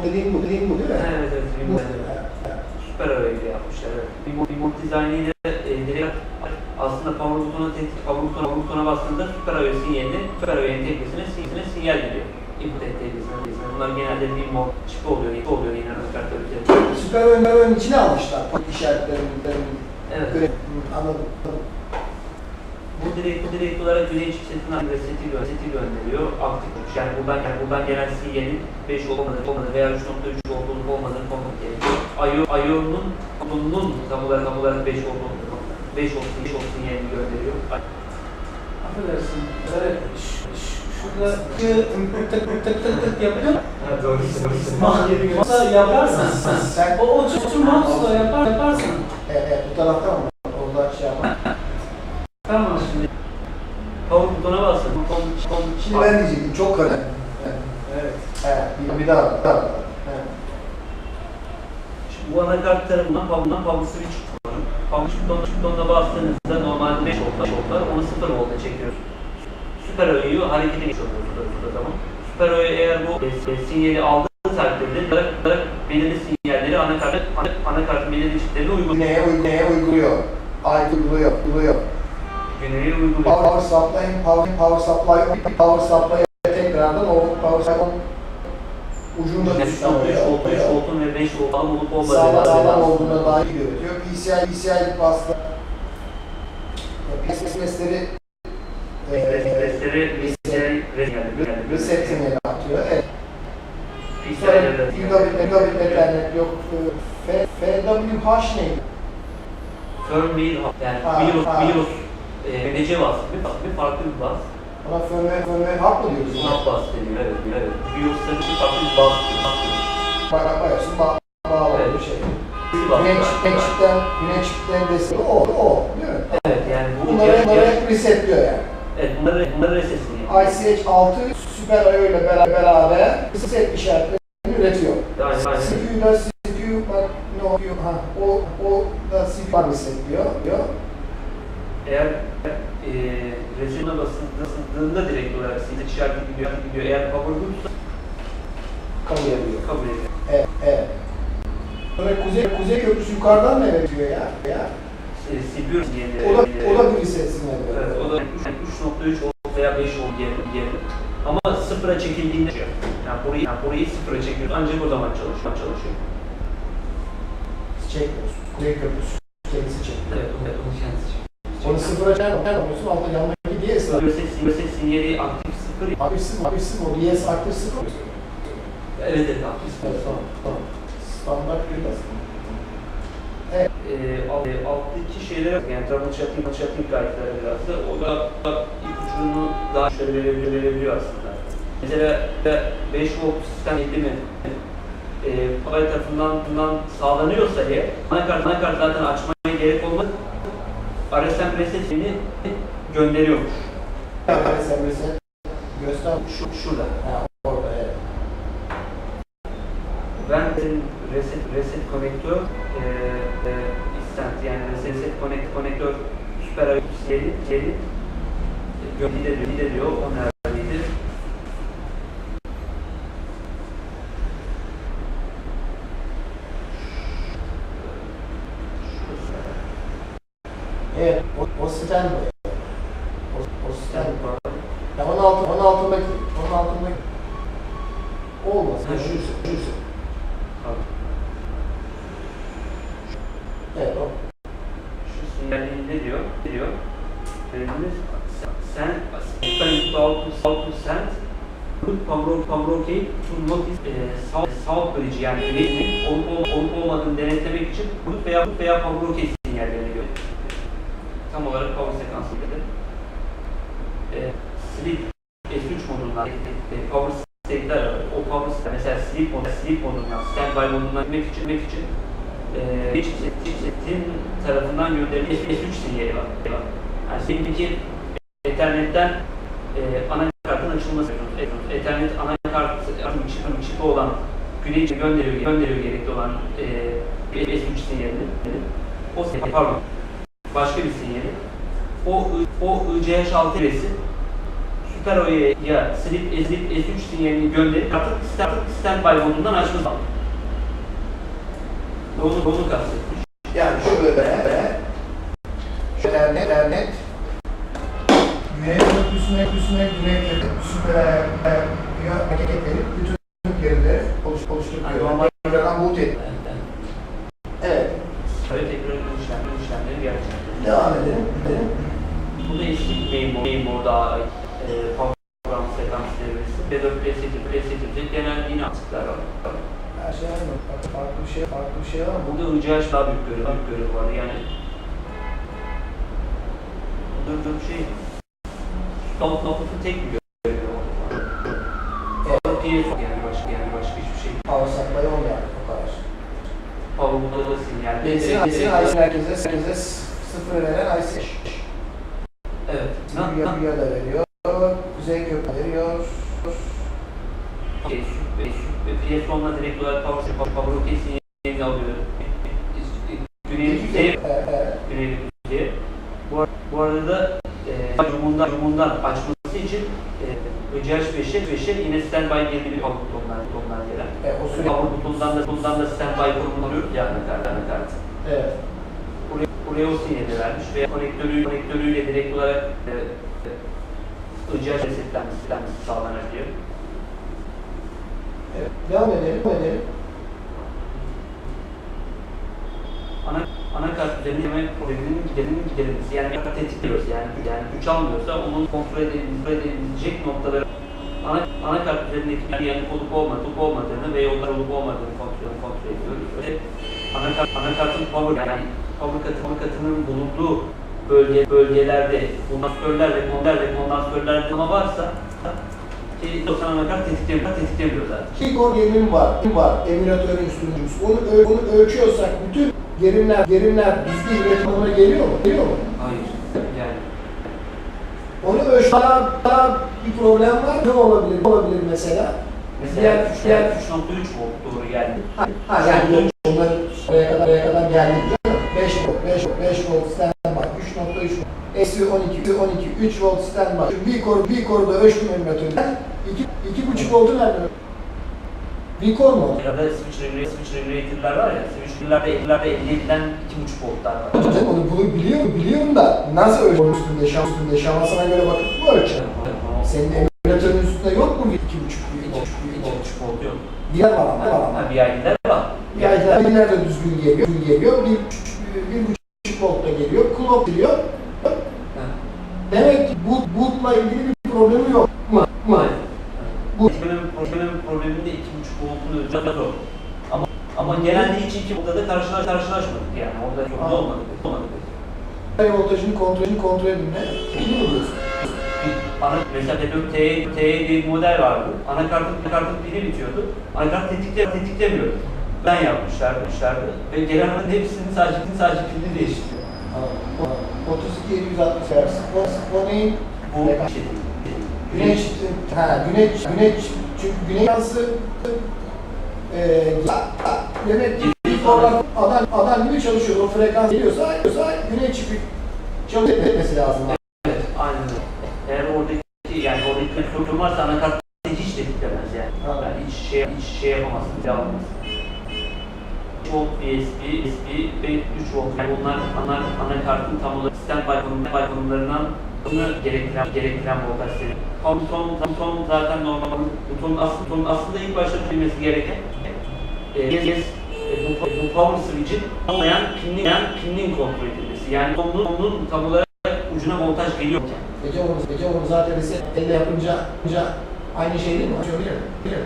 Dediğin bu değil mi? Evet. Süper Oya'yı yapmışlar. Remote dizaynıyla direkt aslında Power butona bastığında Süper Oya sinyalini Süper Oya entegresine sinyal veriyor. Input entegresine. Bunlar genelde remote çipi oluyor yine anakartlar üzerinde. Süper Oya'nın içine almışlar. İşaretlerin. Evet. Anladım. Bu direkt olarak güneş chipsetinin reseti gönderiyor. Aktif olmuş. Yani buradan gelen sinyalin 5 olmadığı veya 3.3 olduğunu olmadığını kontrol gerekiyor. IO'nun tam olarak 5 olduğunu sinyalini gönderiyor. Affedersin. Evet. Şurada tık yapıyor. Ha, doğru. Masa yaparsan, Sen o mouse'la yaparsan. Evet, bu taraftan mı? Orada şey yapar. Tamam şimdi. Power butona bastın. Şimdi ben diyecektim, çok karı. Evet. Bir daha. Evet. Bu anakart tarafından power switch kullanın. Power butonuna bastığınızda normalde 5 volt var. Onu 0 volta çekiyoruz. Süper Oya'yı harekete geçiriyoruz bu zaman. Süper Oya eğer bu sinyali aldığı takdirde direkt belirli sinyalleri anakartın belirli çiplerine uyguluyor. Neye uyguluyor? Uyguluyor. Güneye uyguluyor. Power supply'a tekrardan o power supply ucunda Yani düşüş 3 voltun ve 5 volt falan olup olmadığı sağlam olduğuna dair görüyor. PCI basla PCS'leri resetini atıyor. Evet. Sonra Gigabit Ethernet yok. FWH neydi? Firmware yani BIOS MC vasfı bir farklı bir bas. Ona firmware hub mı diyoruz? Hub bas deniyor. Evet. BIOS'ta bir farklı bir bas. Bakıyorsun bağlı bir şey. Güneşlikten destek o değil mi? Evet yani Bunları hep resetliyor yani. Evet bunları resetliyor. ICH 6 Super I/O ile beraber reset işaretlerini üretiyor. Aynen. CPU bak ne oluyor? O da CPU resetliyor. Eğer resetine basıldığında direkt olarak reset işareti gidiyor. Eğer power good'sa Kabul ediyor. kabul ediyor. Evet. Sonra Kuzey Köprüsü yukarıdan ne veriyor ya? CPU sinyali. O da bir reset sinyali veriyor. Evet, o da 3.3 volt veya 5 volt diyelim. Ama sıfıra çekildiğinde yani burayı sıfıra çekiyoruz ancak o zaman çalışıyor. Çekmiyorsun. Kuzey Köprüsü kendisi çekiyor. Evet, onu kendisi çekiyor. Onu sıfıra çekmiyorsun, altta yanındaki DS var. Reset sinyali aktif sıfır. Aktif o DS aktif sıfır. Evet, aktif sıfır. Evet, tamam. Standart bir aslında. Alttaki şeyler yani troubleshooting guide'ları biraz da o da ipucunu daha şöyle verebiliyor aslında. Mesela 5 volt sistem eğitimi Huawei tarafından sağlanıyorsa eğer anakart zaten açmaya gerek olmaz. RSM resetini gönderiyormuş. RSM reset göster. Şurada. Orada evet. Ben reset konektör istent yani reset konektör süper ayı geri diyor o neredeydi? Evet, o standby. O standby. Ya onun altındaki olmaz. Şu. Evet, o. Şu sinyalin ne diyor? Sen send Pamroki to notice South Bridge yani güneyinin olup olmadığını denetlemek için root veya Pamroki sinyallerini gönderiyor. Tam olarak power sekansı gibi. Sleep S3 modundan power state'ler o power mesela sleep modundan standby modundan gitmek için chipsetin tarafından gönderilen S3 sinyali var. Yani seninki Ethernet'ten anakartın açılması. Ethernet anakartın çipi olan güneşe gönderiyor gerekli olan S3 sinyalini. Pardon. Başka bir sinyali. O ICH6 resi Super IO'ya Sleep S3 sinyalini gönderip artık standby modundan açması lazım. Onu kastetmiş. Yani şu böyle Ethernet Güney Köprüsü'ne Güney Köprüsü'ne hareketleri bütün gerileri oluşturuyor. Normalden boot ediyor. Evet. Böyle tekrar işlemleri gerçekleştiriyor. Devam edelim. Bu da eski mainboard'a ait program sekans devresi. P4 genel yine atıklar var. Her şey aynı. Farklı bir şey var mı? Burada ICH daha büyük görev var. Yani burada bir şey Notebook'un tek bir görevi var. Yani başka hiçbir şey. Power supply olmayan o kadar. Power'da da sinyal. IC herkese sıfır veren IC. Evet. Dünya da veriyor. Kuzey Köprü veriyor. PS10'la direkt olarak power sinyalini alıyor. Güney kuzeye. Bu arada da rumundan açması için ICH5'e yine standby girdi bir power butondan gelen. O süre Power butondan da standby konumunu alıyoruz ya anakart. evet. Buraya o sinyali vermiş ve konektörüyle direkt olarak ICH resetlenmesi sağlanabiliyor. Evet. Devam edelim. Anakart üzerinde yemek probleminin giderilmesi. Yani tetikliyoruz. Yani güç almıyorsa onun kontrol edilecek noktaları anakart üzerindeki bir yanık olup olmadığını ve yollar olup olmadığını kontrol ediyoruz. Ve anakartın power katının bulunduğu bölgelerde kondansatörlerde ama varsa ki 90 anakart tetiklemiyor zaten. Kikor gerilim var. Emülatörün sunucusu. Onu ölçüyorsak bütün gerilimler düzgün üretimine geliyor mu? Hayır. Yani Onu ölçmede bir problem var. Ne olabilir mesela? mesela 3.3 volt doğru geldi. Yani onların buraya kadar geldik. 5 volt standby, 3.3 volt, eksi 12, 3 volt standby. Bir koruda ölçtüm emülatörden. 2.5 voltu nereden? Bir kor mu? Ya da switch regulator'lar var ya, switch regulator'larda elde edilen 2.5 voltlar var. Bunu biliyorum da nasıl ölçüyor üstünde şamasına göre bakıp mı ölçeceğim? Senin emülatörün üstünde yok mu 2.5 volt yok. diğer var ama. Bir aylılar var. Yaylar da düzgün geliyor. 1.5 voltta geliyor. Clock geliyor. Demek ki boot'la ilgili bir problemi yok mu? Benim probleminde 2.5 voltun ölçüsü zor. Ama genelde hiç 2 voltta da karşılaşmadık yani. Orada çok olmadı. Voltajını kontrol edin ne? Biliyor musun? Mesela TE diye bir model vardı. Anakartın pili bitiyordu. Anakart tetiklemiyordu. Ben yapmışlardı. Ve gelenlerin hepsinin sadece pilini değiştiriyor. 32.760 Hz. O neyin? Bu Güneş, çünkü güneş yansı demek ki adam gibi çalışıyor. O frekans geliyorsa güneş çipi çalışması lazım. Evet, aynen öyle. Eğer oradaki sorun varsa anakart hiç tetiklemez yani. Yani hiç şey yapamazsın, alamazsın. 3 volt BSP ve 3 volt. Yani bunlar anakartın tam olarak standby konumlarından gerektiren voltaj seviyesi. Buton zaten normal. Butonun aslında ilk başta bilmesi gereken bu power switch'in olmayan pinin kontrol edilmesi. Yani onun tam olarak ucuna voltaj geliyorken. Gece onu zaten elle yapınca aynı şey değil mi? Bilir.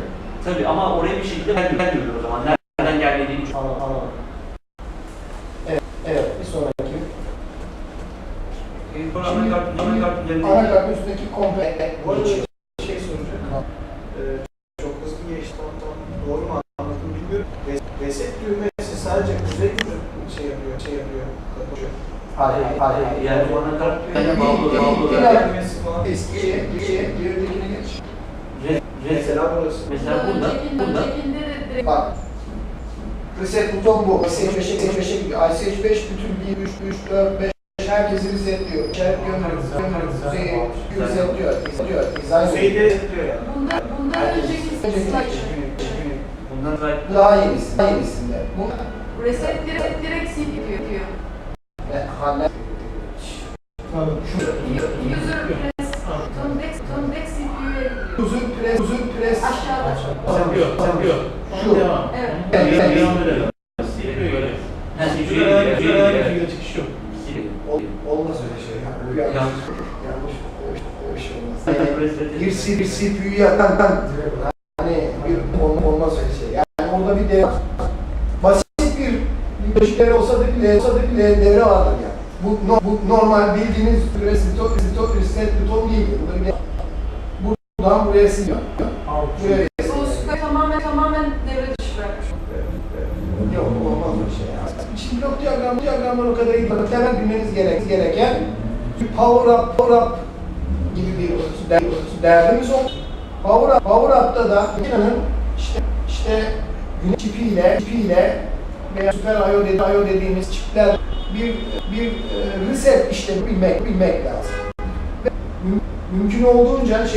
Tabii ama oraya bir şekilde gelmiyor o zaman. Nereden gelmediğini Anladım. Evet, bir sonraki. Anakartın üstündeki komple. Bu arada şey soracağım. Çok hızlı geçti. Doğru mu anladım bilmiyorum. Reset düğmesi sadece kuzey şey yapıyor. Kapatıyor. Hayır. Yani bu anakart Düğmesi falan. Eskiye, geridekine geç. Mesela burası. Mesela burada Bak. Reset buton bu. ICH5'e gidiyor. ICH5 bütün 1, 3, 4, 5 herkesi resetliyor. İşaret gönderiyor. Kuzeyi resetliyor. Kuzeyde resetliyor yani. Bundan önceki bundan daha yenisinde. Bu reset direkt sil diyor. haller User press Tundex CPU'ya gidiyor. uzun pres Aşağıda. Yapıyor. şu. Evet. Devam edelim. Çıkış yok. Olmaz öyle şey. Yanlış öyle şey olmaz. Bir CPU'yu yakan hani olmaz öyle şey. Yani orada bir devre basit bir lojikleri olsa da bile devre vardır yani. Bu normal bildiğiniz reset buton değil. Buradan buraya siliyor. Buraya Soğuk tamamen devre dışı bırakmış. yok olmaz öyle şey ya. Şimdi blok diyagramlar o kadar iyi. Temel bilmeniz gereken power up gibi bir derdimiz oldu. Power up'ta da makinenin işte güneş çipiyle veya Super I/O dediğimiz çipler bir reset işlemi bilmek lazım. Ve mümkün olduğunca yani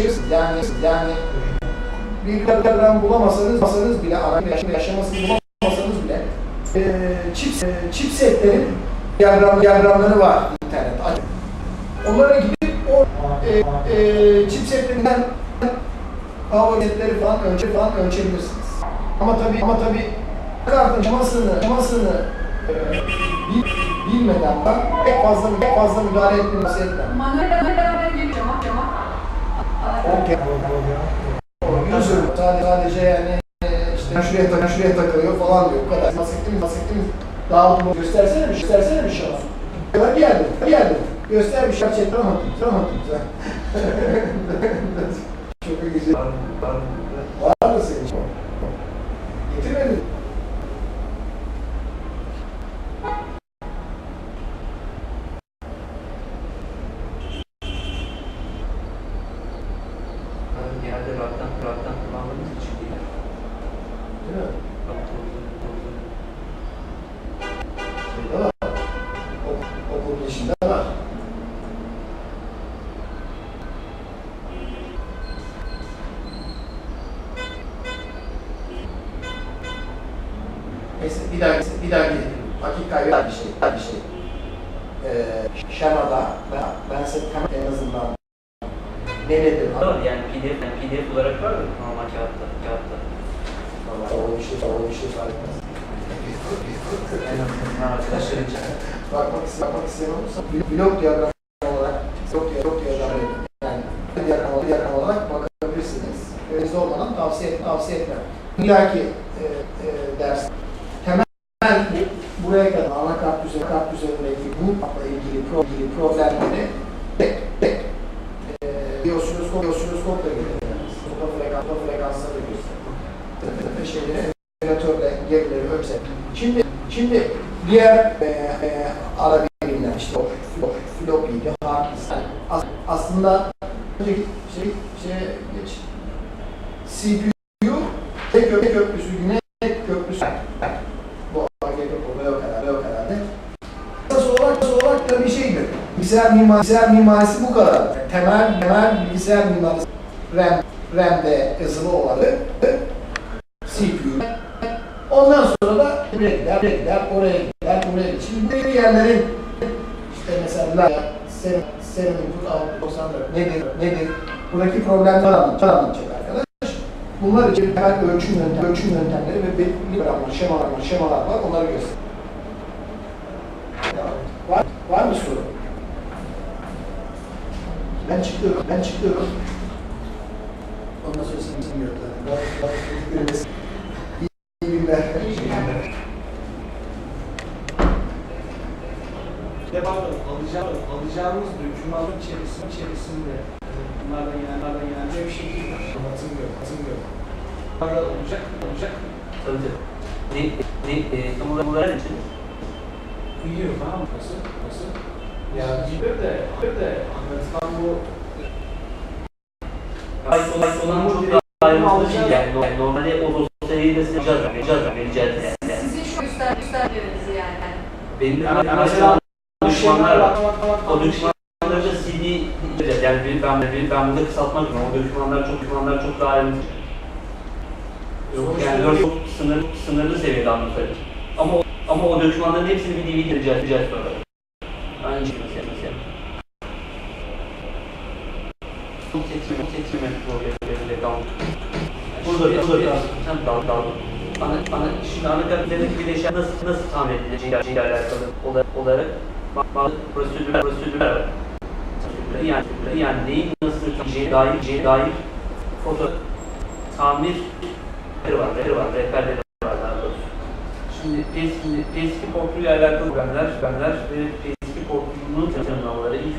bir diyagram bulamasanız bile yaşamasını bulamasanız bile chipsetlerin diyagramları var internette. Onlara gidip o chipsetlerinden power setleri falan ölçebilirsiniz. ama tabii kartın şamasını bilmeden ben pek fazla müdahale etmesi etmem. Manuel beraber geliyor ama. Okey. User sadece yani işte şuraya takılıyor falan diyor. Bu kadar. Bahsettiğimiz dağılımı göstersene bir şama. Geldim. Göster bir şey. Tamam. Çok güzel. Var mı senin? Getirmedin. Genelde raktan kullandığımız için değil. Değil mi? Şeyde var. Okul dışında var. Neyse bir daha gidelim. Vakit kaybeden bir şey. Şemada ben size en azından ne nedir? Yani PDF olarak var mı? Normal kağıtta. O bir şey fark etmez. En azından arkadaşlar için. Bakmak isteyen olursa blok diyagram olarak yani diyagram olarak bakabilirsiniz. Önünüzde olmadan tavsiye etmem. İllaki ders temel buraya kadar anakart üzerindeki bununla ilgili problemleri tek osiloskopla gösteririz. Frekansları gösteririz. Şeyleri emülatörle gerileri ölçer. Şimdi diğer ara birimler işte o floppy'di, hard disk. Aslında geç. CPU köprüsü, Güney köprüsü. Bu AG köprüsü yok herhalde. Esas olarak da bir şeydir. Bilgisayar mimarisi bu kadar. Temel bilgisayar mimarisi RAM'de yazılı olanı CPU. Ondan sonra da buraya gider, oraya gider. Şimdi bu yerlerin işte mesela serum input output 94 nedir? Buradaki problemler anlatacak arkadaş. Bunlar için temel ölçüm yöntemleri ve belirli şemalar var. Onları göster. Var mı soru? Ben çıkıyorum. Ondan sonra seni bilmiyorum. İyi günler. Alacağımız dokümanın içerisinde bunlardan gelen bir şekil var. Hatırlıyorum. Bunlardan olacak. Tabii. Tam olarak için. Biliyorum tamam mı? Nasıl? Ya bir de anlatılan bu Ait olan çok daha ayrıntılı bir şey yani. Normalde o dosyayı da size vereceğiz yani. Sizin şu göstergeleriniz yani. Benim mesela dokümanlar var. O dokümanları da CD diyeceğiz. Yani ben burada kısaltmak için o dokümanlar çok daha ayrıntılı. Yani çok sınırlı seviyede anlatabilir. Ama o dokümanların hepsini bir DVD edeceğiz sonra. Aynı şey mesela. Seçilme problemleriyle daldık. Burada sen daldın. Şimdi anakartlarındaki bileşen nasıl tahmin edileceğiyle alakalı olarak bazı prosedürler var. Yani neyin nasıl edileceğine dair foto tamir rehberleri var daha doğrusu. Şimdi PSP portuyla alakalı problemler ve PSP portunun tanımlamaları ilk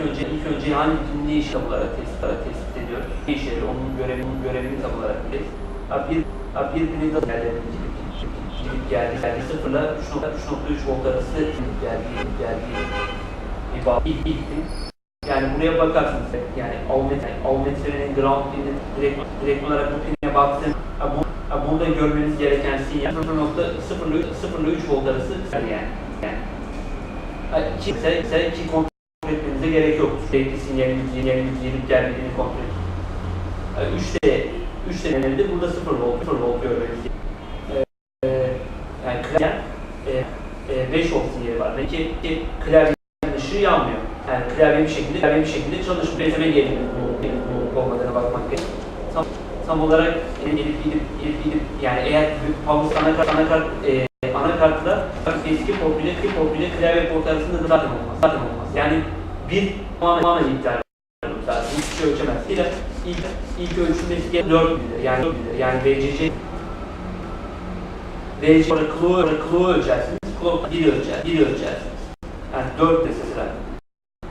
önce hangi ne iş tam olarak tespit ediyoruz. Ne işleri, onun görevini tam olarak biliriz. Bir nasıl gidip geldi. Sıfırla 3.3 volt arası geldiği bir bağ. Yani buraya bakarsınız. Yani almetrenin ground pin'i direkt olarak bu pin'e baktığım burada görmeniz gereken sinyal 0.03 volt arası yani. Ki kontrol etmenize gerek yok. Sürekli sinyalin gidip gelmediğini kontrol edin. 3 denelerde burada 0 volt görmeniz gerekiyor. Yani klavye 5 volt sinyali var ve ki klavyenin ışığı yanmıyor. Yani klavye bir şekilde çalışmıyor. Bekleme gelin olmadığına bakmak gerekiyor. tam olarak gidip yani eğer Pavus anakartla eski portuyla klavye port arasında da zaten olmaz. Yani bir tamamen iptal olur zaten. Hiçbir şey ölçemez. İlk ölçülmesi gereken 4 bilir. Yani VCC sonra Clo'u ölçersiniz. Clo 1 ölçersiniz. Yani 4 mesela.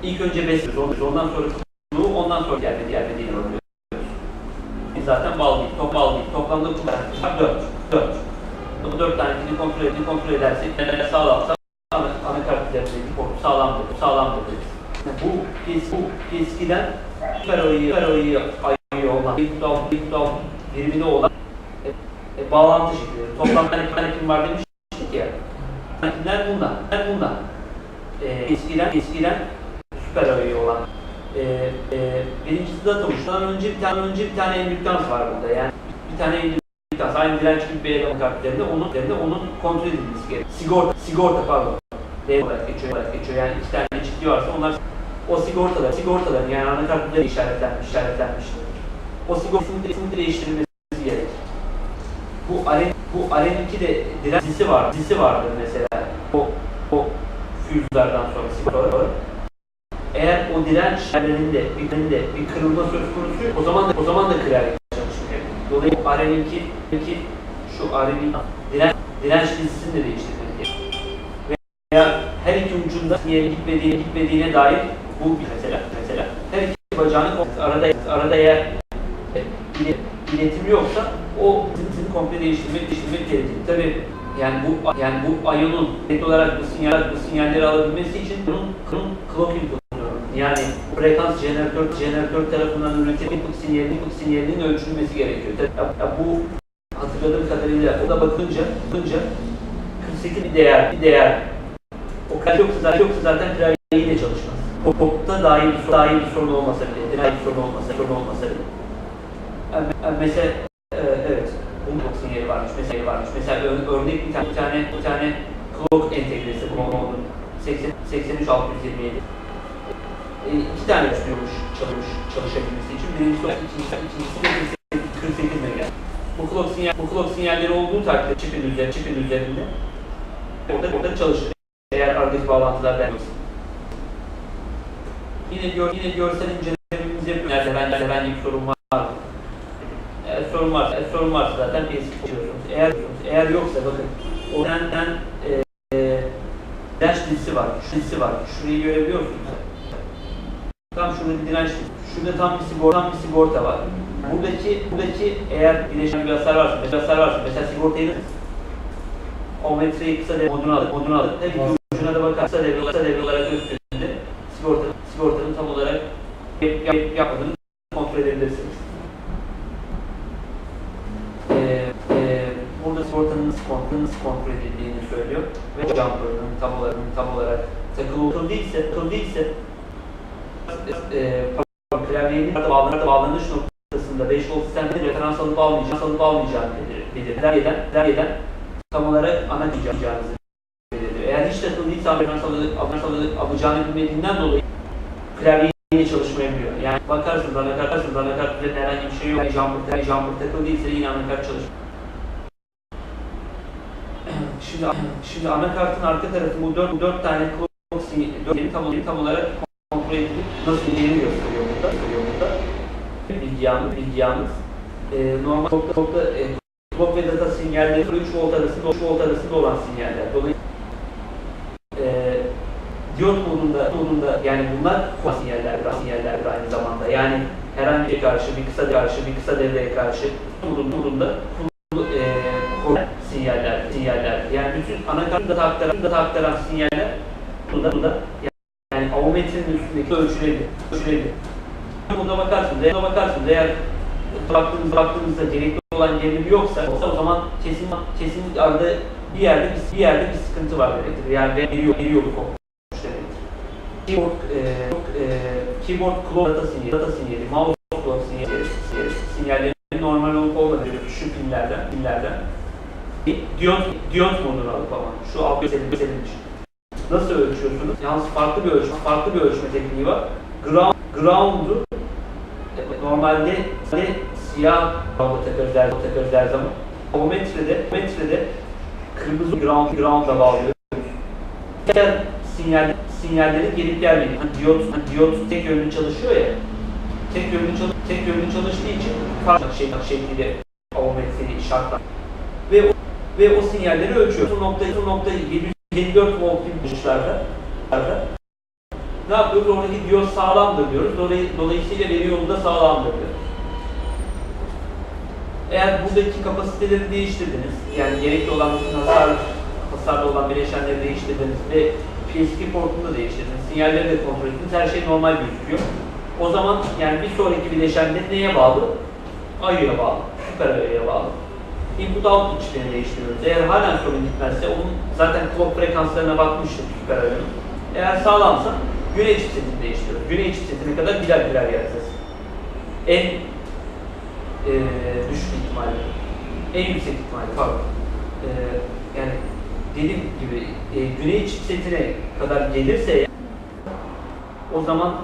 İlk önce 5 ondan sonra Clo'u, ondan sonra diğer dediğini oluyor. Zaten bağlı değil. Toplamda bu 4. Bu 4 tanesini kontrol edersek sağlamsa anakartlarındaki portu sağlamdır. Bu eskiden süper ayı olan birimine olan bağlantı şekilleri. Toplam tane kim var demiştik ya. Kimler bunlar. Eskiden süper ayı olan. Birincisi Data'dan önce bir tane endüktans var burada. Yani bir tane endüktans aynı direnç gibi bir eleman kartlarında onun kontrol edilmesi gerekiyor. Sigorta pardon. D olarak geçiyor. Yani 2 tane çiftli varsa onlar o sigortaların yani anakartları işaretlenmiştir. O sigortasının değiştirilmesi gerekir. Bu Aren 2'de direnç dizisi vardır mesela. O füzlerden sonra sigortalar. Eğer o dirençlerinde bir kırılma söz konusu o zaman da klavye çalışmıyor. Dolayısıyla Aren 2 şu Aren'in direnç dizisini de değiştirmeli gerekiyor. Veya her iki ucunda sinyalin gitmediğine dair bu mesela her iki bacağını arada eğer iletim yoksa o dizisini komple değiştirmek gerekir. Tabii yani bu ayonun net olarak bu sinyalleri alabilmesi için bunun clock input yani frekans jeneratör tarafından üretilen input sinyalinin ölçülmesi gerekiyor. Bu hatırladığım kadarıyla o da bakınca 48 bir değer. O kadar yoksa zaten klavyeyle çalışmaz. Pop'ta dahi bir sorun olmasa bile, mesela evet, bunun sinyali varmış. Mesela örnek bir tane clock entegresi bu modun 83627. 2 tane istiyormuş çalışabilmesi için. Birincisi de 48 MHz. Bu clock sinyalleri olduğu takdirde çipin üzerinde orada çalışır. Eğer aradaki bağlantılar vermiyorsa. Yine görsel incelememizi yapıyoruz. Herhangi bir sorun var mı? Sorun varsa zaten PSP çeviriyorsunuz. Eğer yoksa bakın o direnç dizisi var. Şurayı görebiliyor musunuz? Tam şurada bir direnç dizisi. Şurada tam bir sigorta var. Buradaki eğer bileşen bir hasar varsa mesela sigortayı o metreyi kısa devre modunu alır. Tabii ucuna da bakar. Kısa devre olarak üstünde sigortanın tam olarak yapmadığını kontrol edebilirsiniz. Burada sigortanın kontrol edildiğini söylüyor ve jumper'ın tam olarak takılı değilse klavyenin bağlanış noktasında 5 volt sistemde referans alıp almayacağını belirler. Tam olarak ana diyeceğinizi belirliyor. Eğer hiç takılı değilse referans alacağını bilmediğinden dolayı klavye çalışmayabiliyor. Yani bakarsınız anakartların herhangi bir şey yok. Jumper takılı değilse yine anakart çalışmıyor. Şimdi anakartın arka tarafı bu 4 tane clock sinyali tam olarak kontrol edilip nasıl gideceğini gösteriyor burada. Bilgi normal clock ve data sinyalleri 3 volt arasında olan sinyaller. Dolayısıyla diyot modunda yani bunlar sinyallerdir aynı zamanda. Yani herhangi bir karşı bir kısa devreye karşı modunda sinyaller. Yani bütün anakartı data aktaran sinyaller burada yani avometrenin üstündeki ölçülebilir. Buna bakarsınız eğer baktığınızda gerekli olan gerilim yoksa o zaman kesin arada bir yerde bir sıkıntı var demektir. Yani bir yolu kopmuş demektir. Keyboard clock data sinyali, mouse clock sinyalleri normal olup olmadığı şu pinlerden diyot modunu alıp ama şu alt gösterilmiş. Nasıl ölçüyorsunuz? Yalnız farklı bir ölçme tekniği var. Ground'u normalde siyah takozlar zaman avometrede kırmızı ground'a bağlıyoruz. Diğer sinyalleri gelip gelmediği, diyot tek yönlü çalışıyor ya, tek yönlü çalıştığı için farklı şekliyle avometreyi işaretler ve o sinyalleri ölçüyor. Bu nokta 754 volt gibi buluşlarda ne yapıyoruz? Oradaki diyot sağlamdır diyoruz. Dolayısıyla veri yolu da sağlamdır diyoruz. Eğer buradaki kapasiteleri değiştirdiniz, yani gerekli olan bütün hasarlı olan bileşenleri değiştirdiniz ve PSK portunu da değiştirdiniz, sinyalleri de kontrol ettiniz, her şey normal gözüküyor. O zaman yani bir sonraki bileşende neye bağlı? IO'ya bağlı, süper IO'ya bağlı. Input-output çiftlerini değiştiriyoruz. Eğer halen sorun gitmezse, onun zaten clock frekanslarına bakmıştık süper IO'nun. Eğer sağlamsa, güney chipsetini değiştiriyoruz. Güney chipsetine kadar birer yapacağız. En düşük ihtimalle, en yüksek ihtimalle pardon. Yani dediğim gibi güney chipsetine kadar gelirse o zaman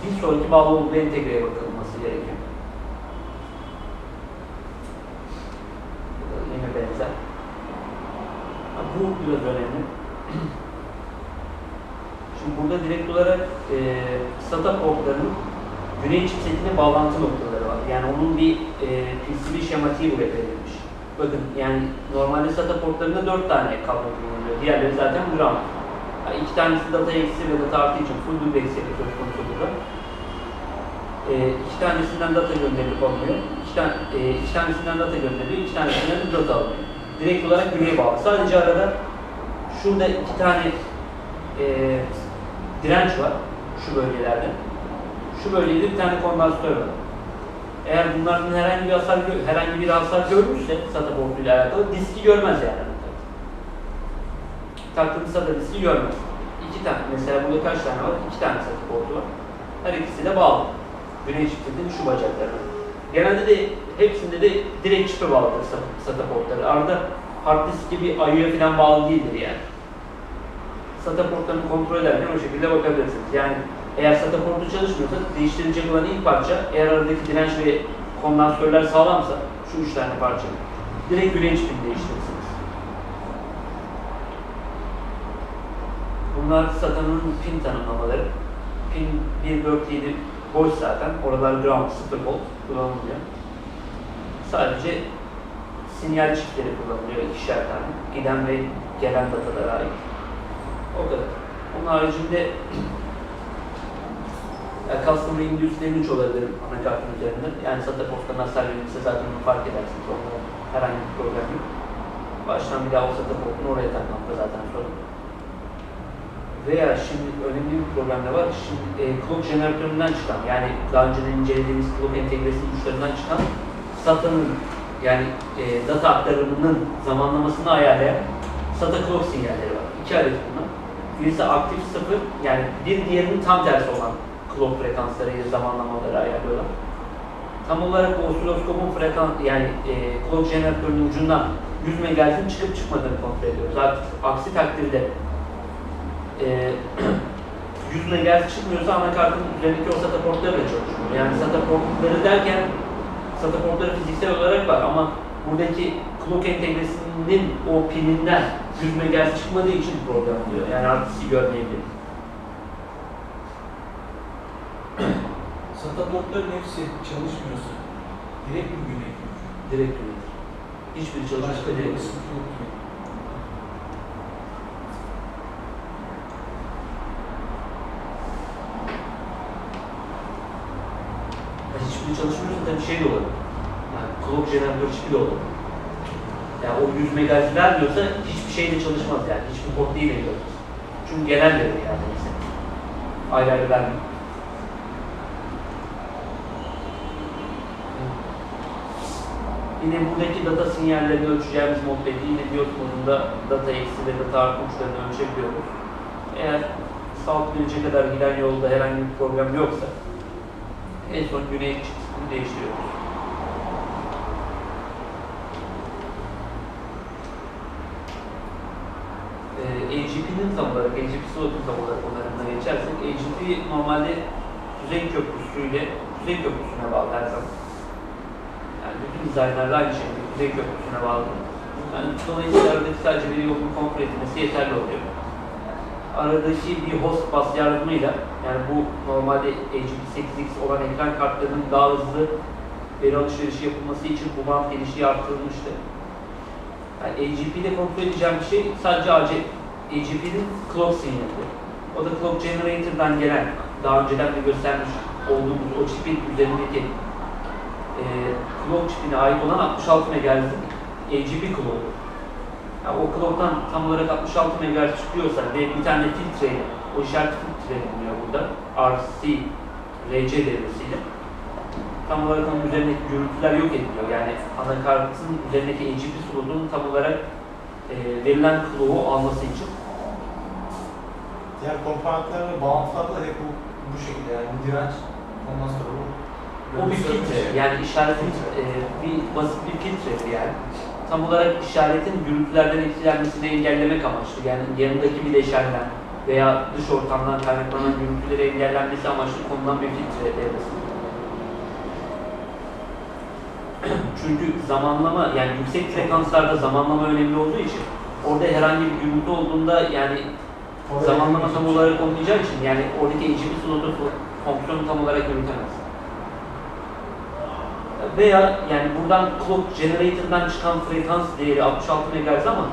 bir sonraki bağlı olduğu entegreye bakılması gerekiyor. Yine benzer. Bu biraz önemli. Şimdi burada direkt olarak SATA portlarının güney chipsetine bağlantı noktaları var. Yani onun bir PCB şematiği buraya verilmiş. Bakın yani normalde SATA portlarında 4 tane kablo kullanılıyor. Diğerleri zaten ground. Yani 2 tanesi data eksi ve data artı için full dubleks söz konusu burada. 2 tanesinden data gönderilip alınıyor. 2 tanesinden data gönderiliyor, 2 tanesinden de data alınıyor. Direkt olarak güneye bağlı. Sadece arada şurada 2 tane direnç var şu bölgelerde. Şu bölgede bir tane kondansatör var. Eğer bunlardan herhangi bir hasar görürse SATA portu ile alakalı diski görmez yani. Taktığımız SATA diski görmez. 2 tane. Mesela burada kaç tane var? 2 tane SATA portu var. Her ikisi de bağlı. Güney çiftinin şu bacaklarına. Genelde de hepsinde de direkt çipe bağlıdır SATA portları. Arada hard disk gibi IO'ya falan bağlı değildir yani. SATA portlarını kontrol ederken o şekilde bakabilirsiniz. Yani eğer SATA portu çalışmıyorsa değiştirilecek olan ilk parça, eğer aradaki direnç ve kondansatörler sağlamsa, şu 3 tane parça, direkt güney çipini değiştirirsiniz. Bunlar SATA'nın pin tanımlamaları. Pin 1, 4, 7 boş zaten. Oralar ground, 0 volt kullanılmıyor. Sadece sinyal çiftleri kullanılıyor, 2'şer tane. Giden ve gelen datalara ait. O kadar. Onun haricinde customer induced damage olabilir anakartın üzerinde. Yani SATA porttan hasar verilirse zaten onu fark edersiniz. Onda herhangi bir problem yok. Baştan bir daha o SATA portunu oraya takmakta zaten sorun. Veya şimdi önemli bir problem de var. Şimdi clock jeneratöründen çıkan, yani daha önceden incelediğimiz clock entegresi uçlarından çıkan SATA'nın yani data aktarımının zamanlamasını ayarlayan SATA clock sinyalleri var. 2 adet bunlar. Birisi aktif 0, yani bir diğerinin tam tersi olan clock frekanslarıyla zamanlamaları ayarlıyorlar. Tam olarak bu osiloskopun yani clock jeneratörünün ucundan 100 MHz'in çıkıp çıkmadığını kontrol ediyoruz. Aksi takdirde 100 MHz çıkmıyorsa anakartın üzerindeki o SATA portları da çalışmıyor. Yani SATA portları derken SATA portları fiziksel olarak var ama buradaki clock entegresinin o pininden 100 MHz çıkmadığı için problem oluyor. Yani artısı görmeyebilir. SATA portların hepsi çalışmıyorsa direkt mi güney? Direkt güney. Hiçbiri çalışmıyor. Başka bir sıkıntı yok mu? Hiçbiri çalışmıyorsa tabii şey de olabilir. Yani clock jeneratör çipi de olabilir. Yani o 100 MHz vermiyorsa hiçbir şey de çalışmaz yani. Hiçbir port değil de görmez. Çünkü genel veri yani. Ayrı ayrı vermiyor. Yine buradaki data sinyallerini ölçeceğimiz mod belli. Yine diyot modunda data eksi ve data artı uçlarını ölçebiliyoruz. Eğer salt bilince kadar giden yolda herhangi bir problem yoksa en son güney çizgisini değiştiriyoruz. AGP'nin tam olarak, AGP slot'un tam olarak onlarına geçersek, AGP normalde Kuzey Köprüsü'ne bağlı her zaman. bütün dizaynlarda aynı şekilde Kuzey Köprüsü'ne bağlı. Yani dolayısıyla aradaki sadece bir yolun kontrol etmesi yeterli oluyor. Aradaki bir host bus yardımıyla, yani bu normalde HB8X olan ekran kartlarının daha hızlı veri alışverişi yapılması için bu band genişliği artırılmıştı. Yani AGP'de kontrol edeceğim bir şey sadece AGP'nin clock sinyali. O da clock generator'dan gelen, daha önceden de göstermiş olduğumuz o çipin üzerindeki clock çipine ait olan 66 MHz'lik AGP clock. Yani o clock'tan tam olarak 66 MHz çıkıyorsa ve bir tane filtreyle, o işaret filtre bulunuyor burada, RC devresiyle. Tam olarak onun üzerindeki görüntüler yok ediliyor. Yani anakartın üzerindeki AGP slotunun tam olarak verilen clock'u alması için. Diğer komponentler ve bağlantılarda hep bu şekilde yani bu direnç ondan sonra bu. O bir filtre, yani işaretin bir basit bir filtredir yani. Tam olarak işaretin gürültülerden etkilenmesini engellemek amaçlı. Yani yanındaki bileşenden veya dış ortamdan kaynaklanan gürültüleri engellenmesi amaçlı konulan bir filtre devresi. Çünkü zamanlama, yani yüksek frekanslarda zamanlama önemli olduğu için orada herhangi bir gürültü olduğunda yani zamanlama tam olarak olmayacağı için yani oradaki AGP slotu fonksiyonu tam olarak yürütemez. Veya yani buradan clock generator'dan çıkan frekans değeri 66 MHz ama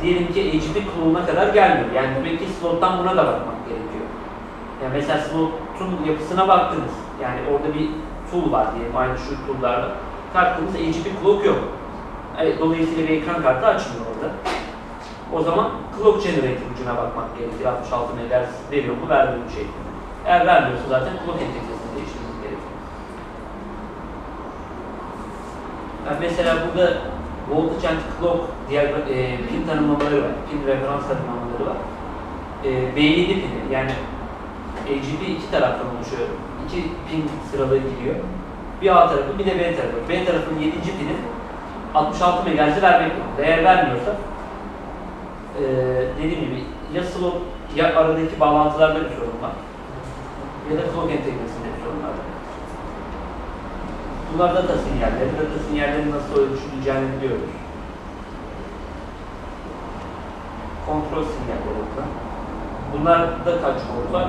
diyelim ki AGP clock'una kadar gelmiyor. Yani demek ki slottan buna da bakmak gerekiyor. Yani mesela slotun yapısına baktınız. Yani orada bir tool var diyelim, aynı şu tool'larda. Kartımız AGP clock yok. Dolayısıyla bir ekran kartı açmıyor orada. O zaman clock generator ucuna bakmak gerekir. 66 MHz veriyor mu, vermiyor mu şeklinde. Eğer vermiyorsa zaten clock entegresini değiştirmemiz gerekiyor. Yani mesela burada voltage and clock pin tanımlamaları var, pin referans tanımlamaları var. B7 pini, yani AGP iki taraftan oluşuyor. İki pin sıralı gidiyor. Bir A tarafı, bir de B tarafı. B tarafının 7. pini 66 MHz'i vermek zorunda. Eğer vermiyorsa dediğim gibi ya slot ya aradaki bağlantılarda bir sorun var ya da clock entegresinde bir sorun var. Bunlar data sinyalleri. Data sinyallerin nasıl ölçüleceğini biliyoruz. Kontrol sinyalleri burada. Bunlarda kaç volt var? 3.3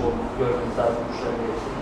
volt görmeniz lazım uçların hepsini.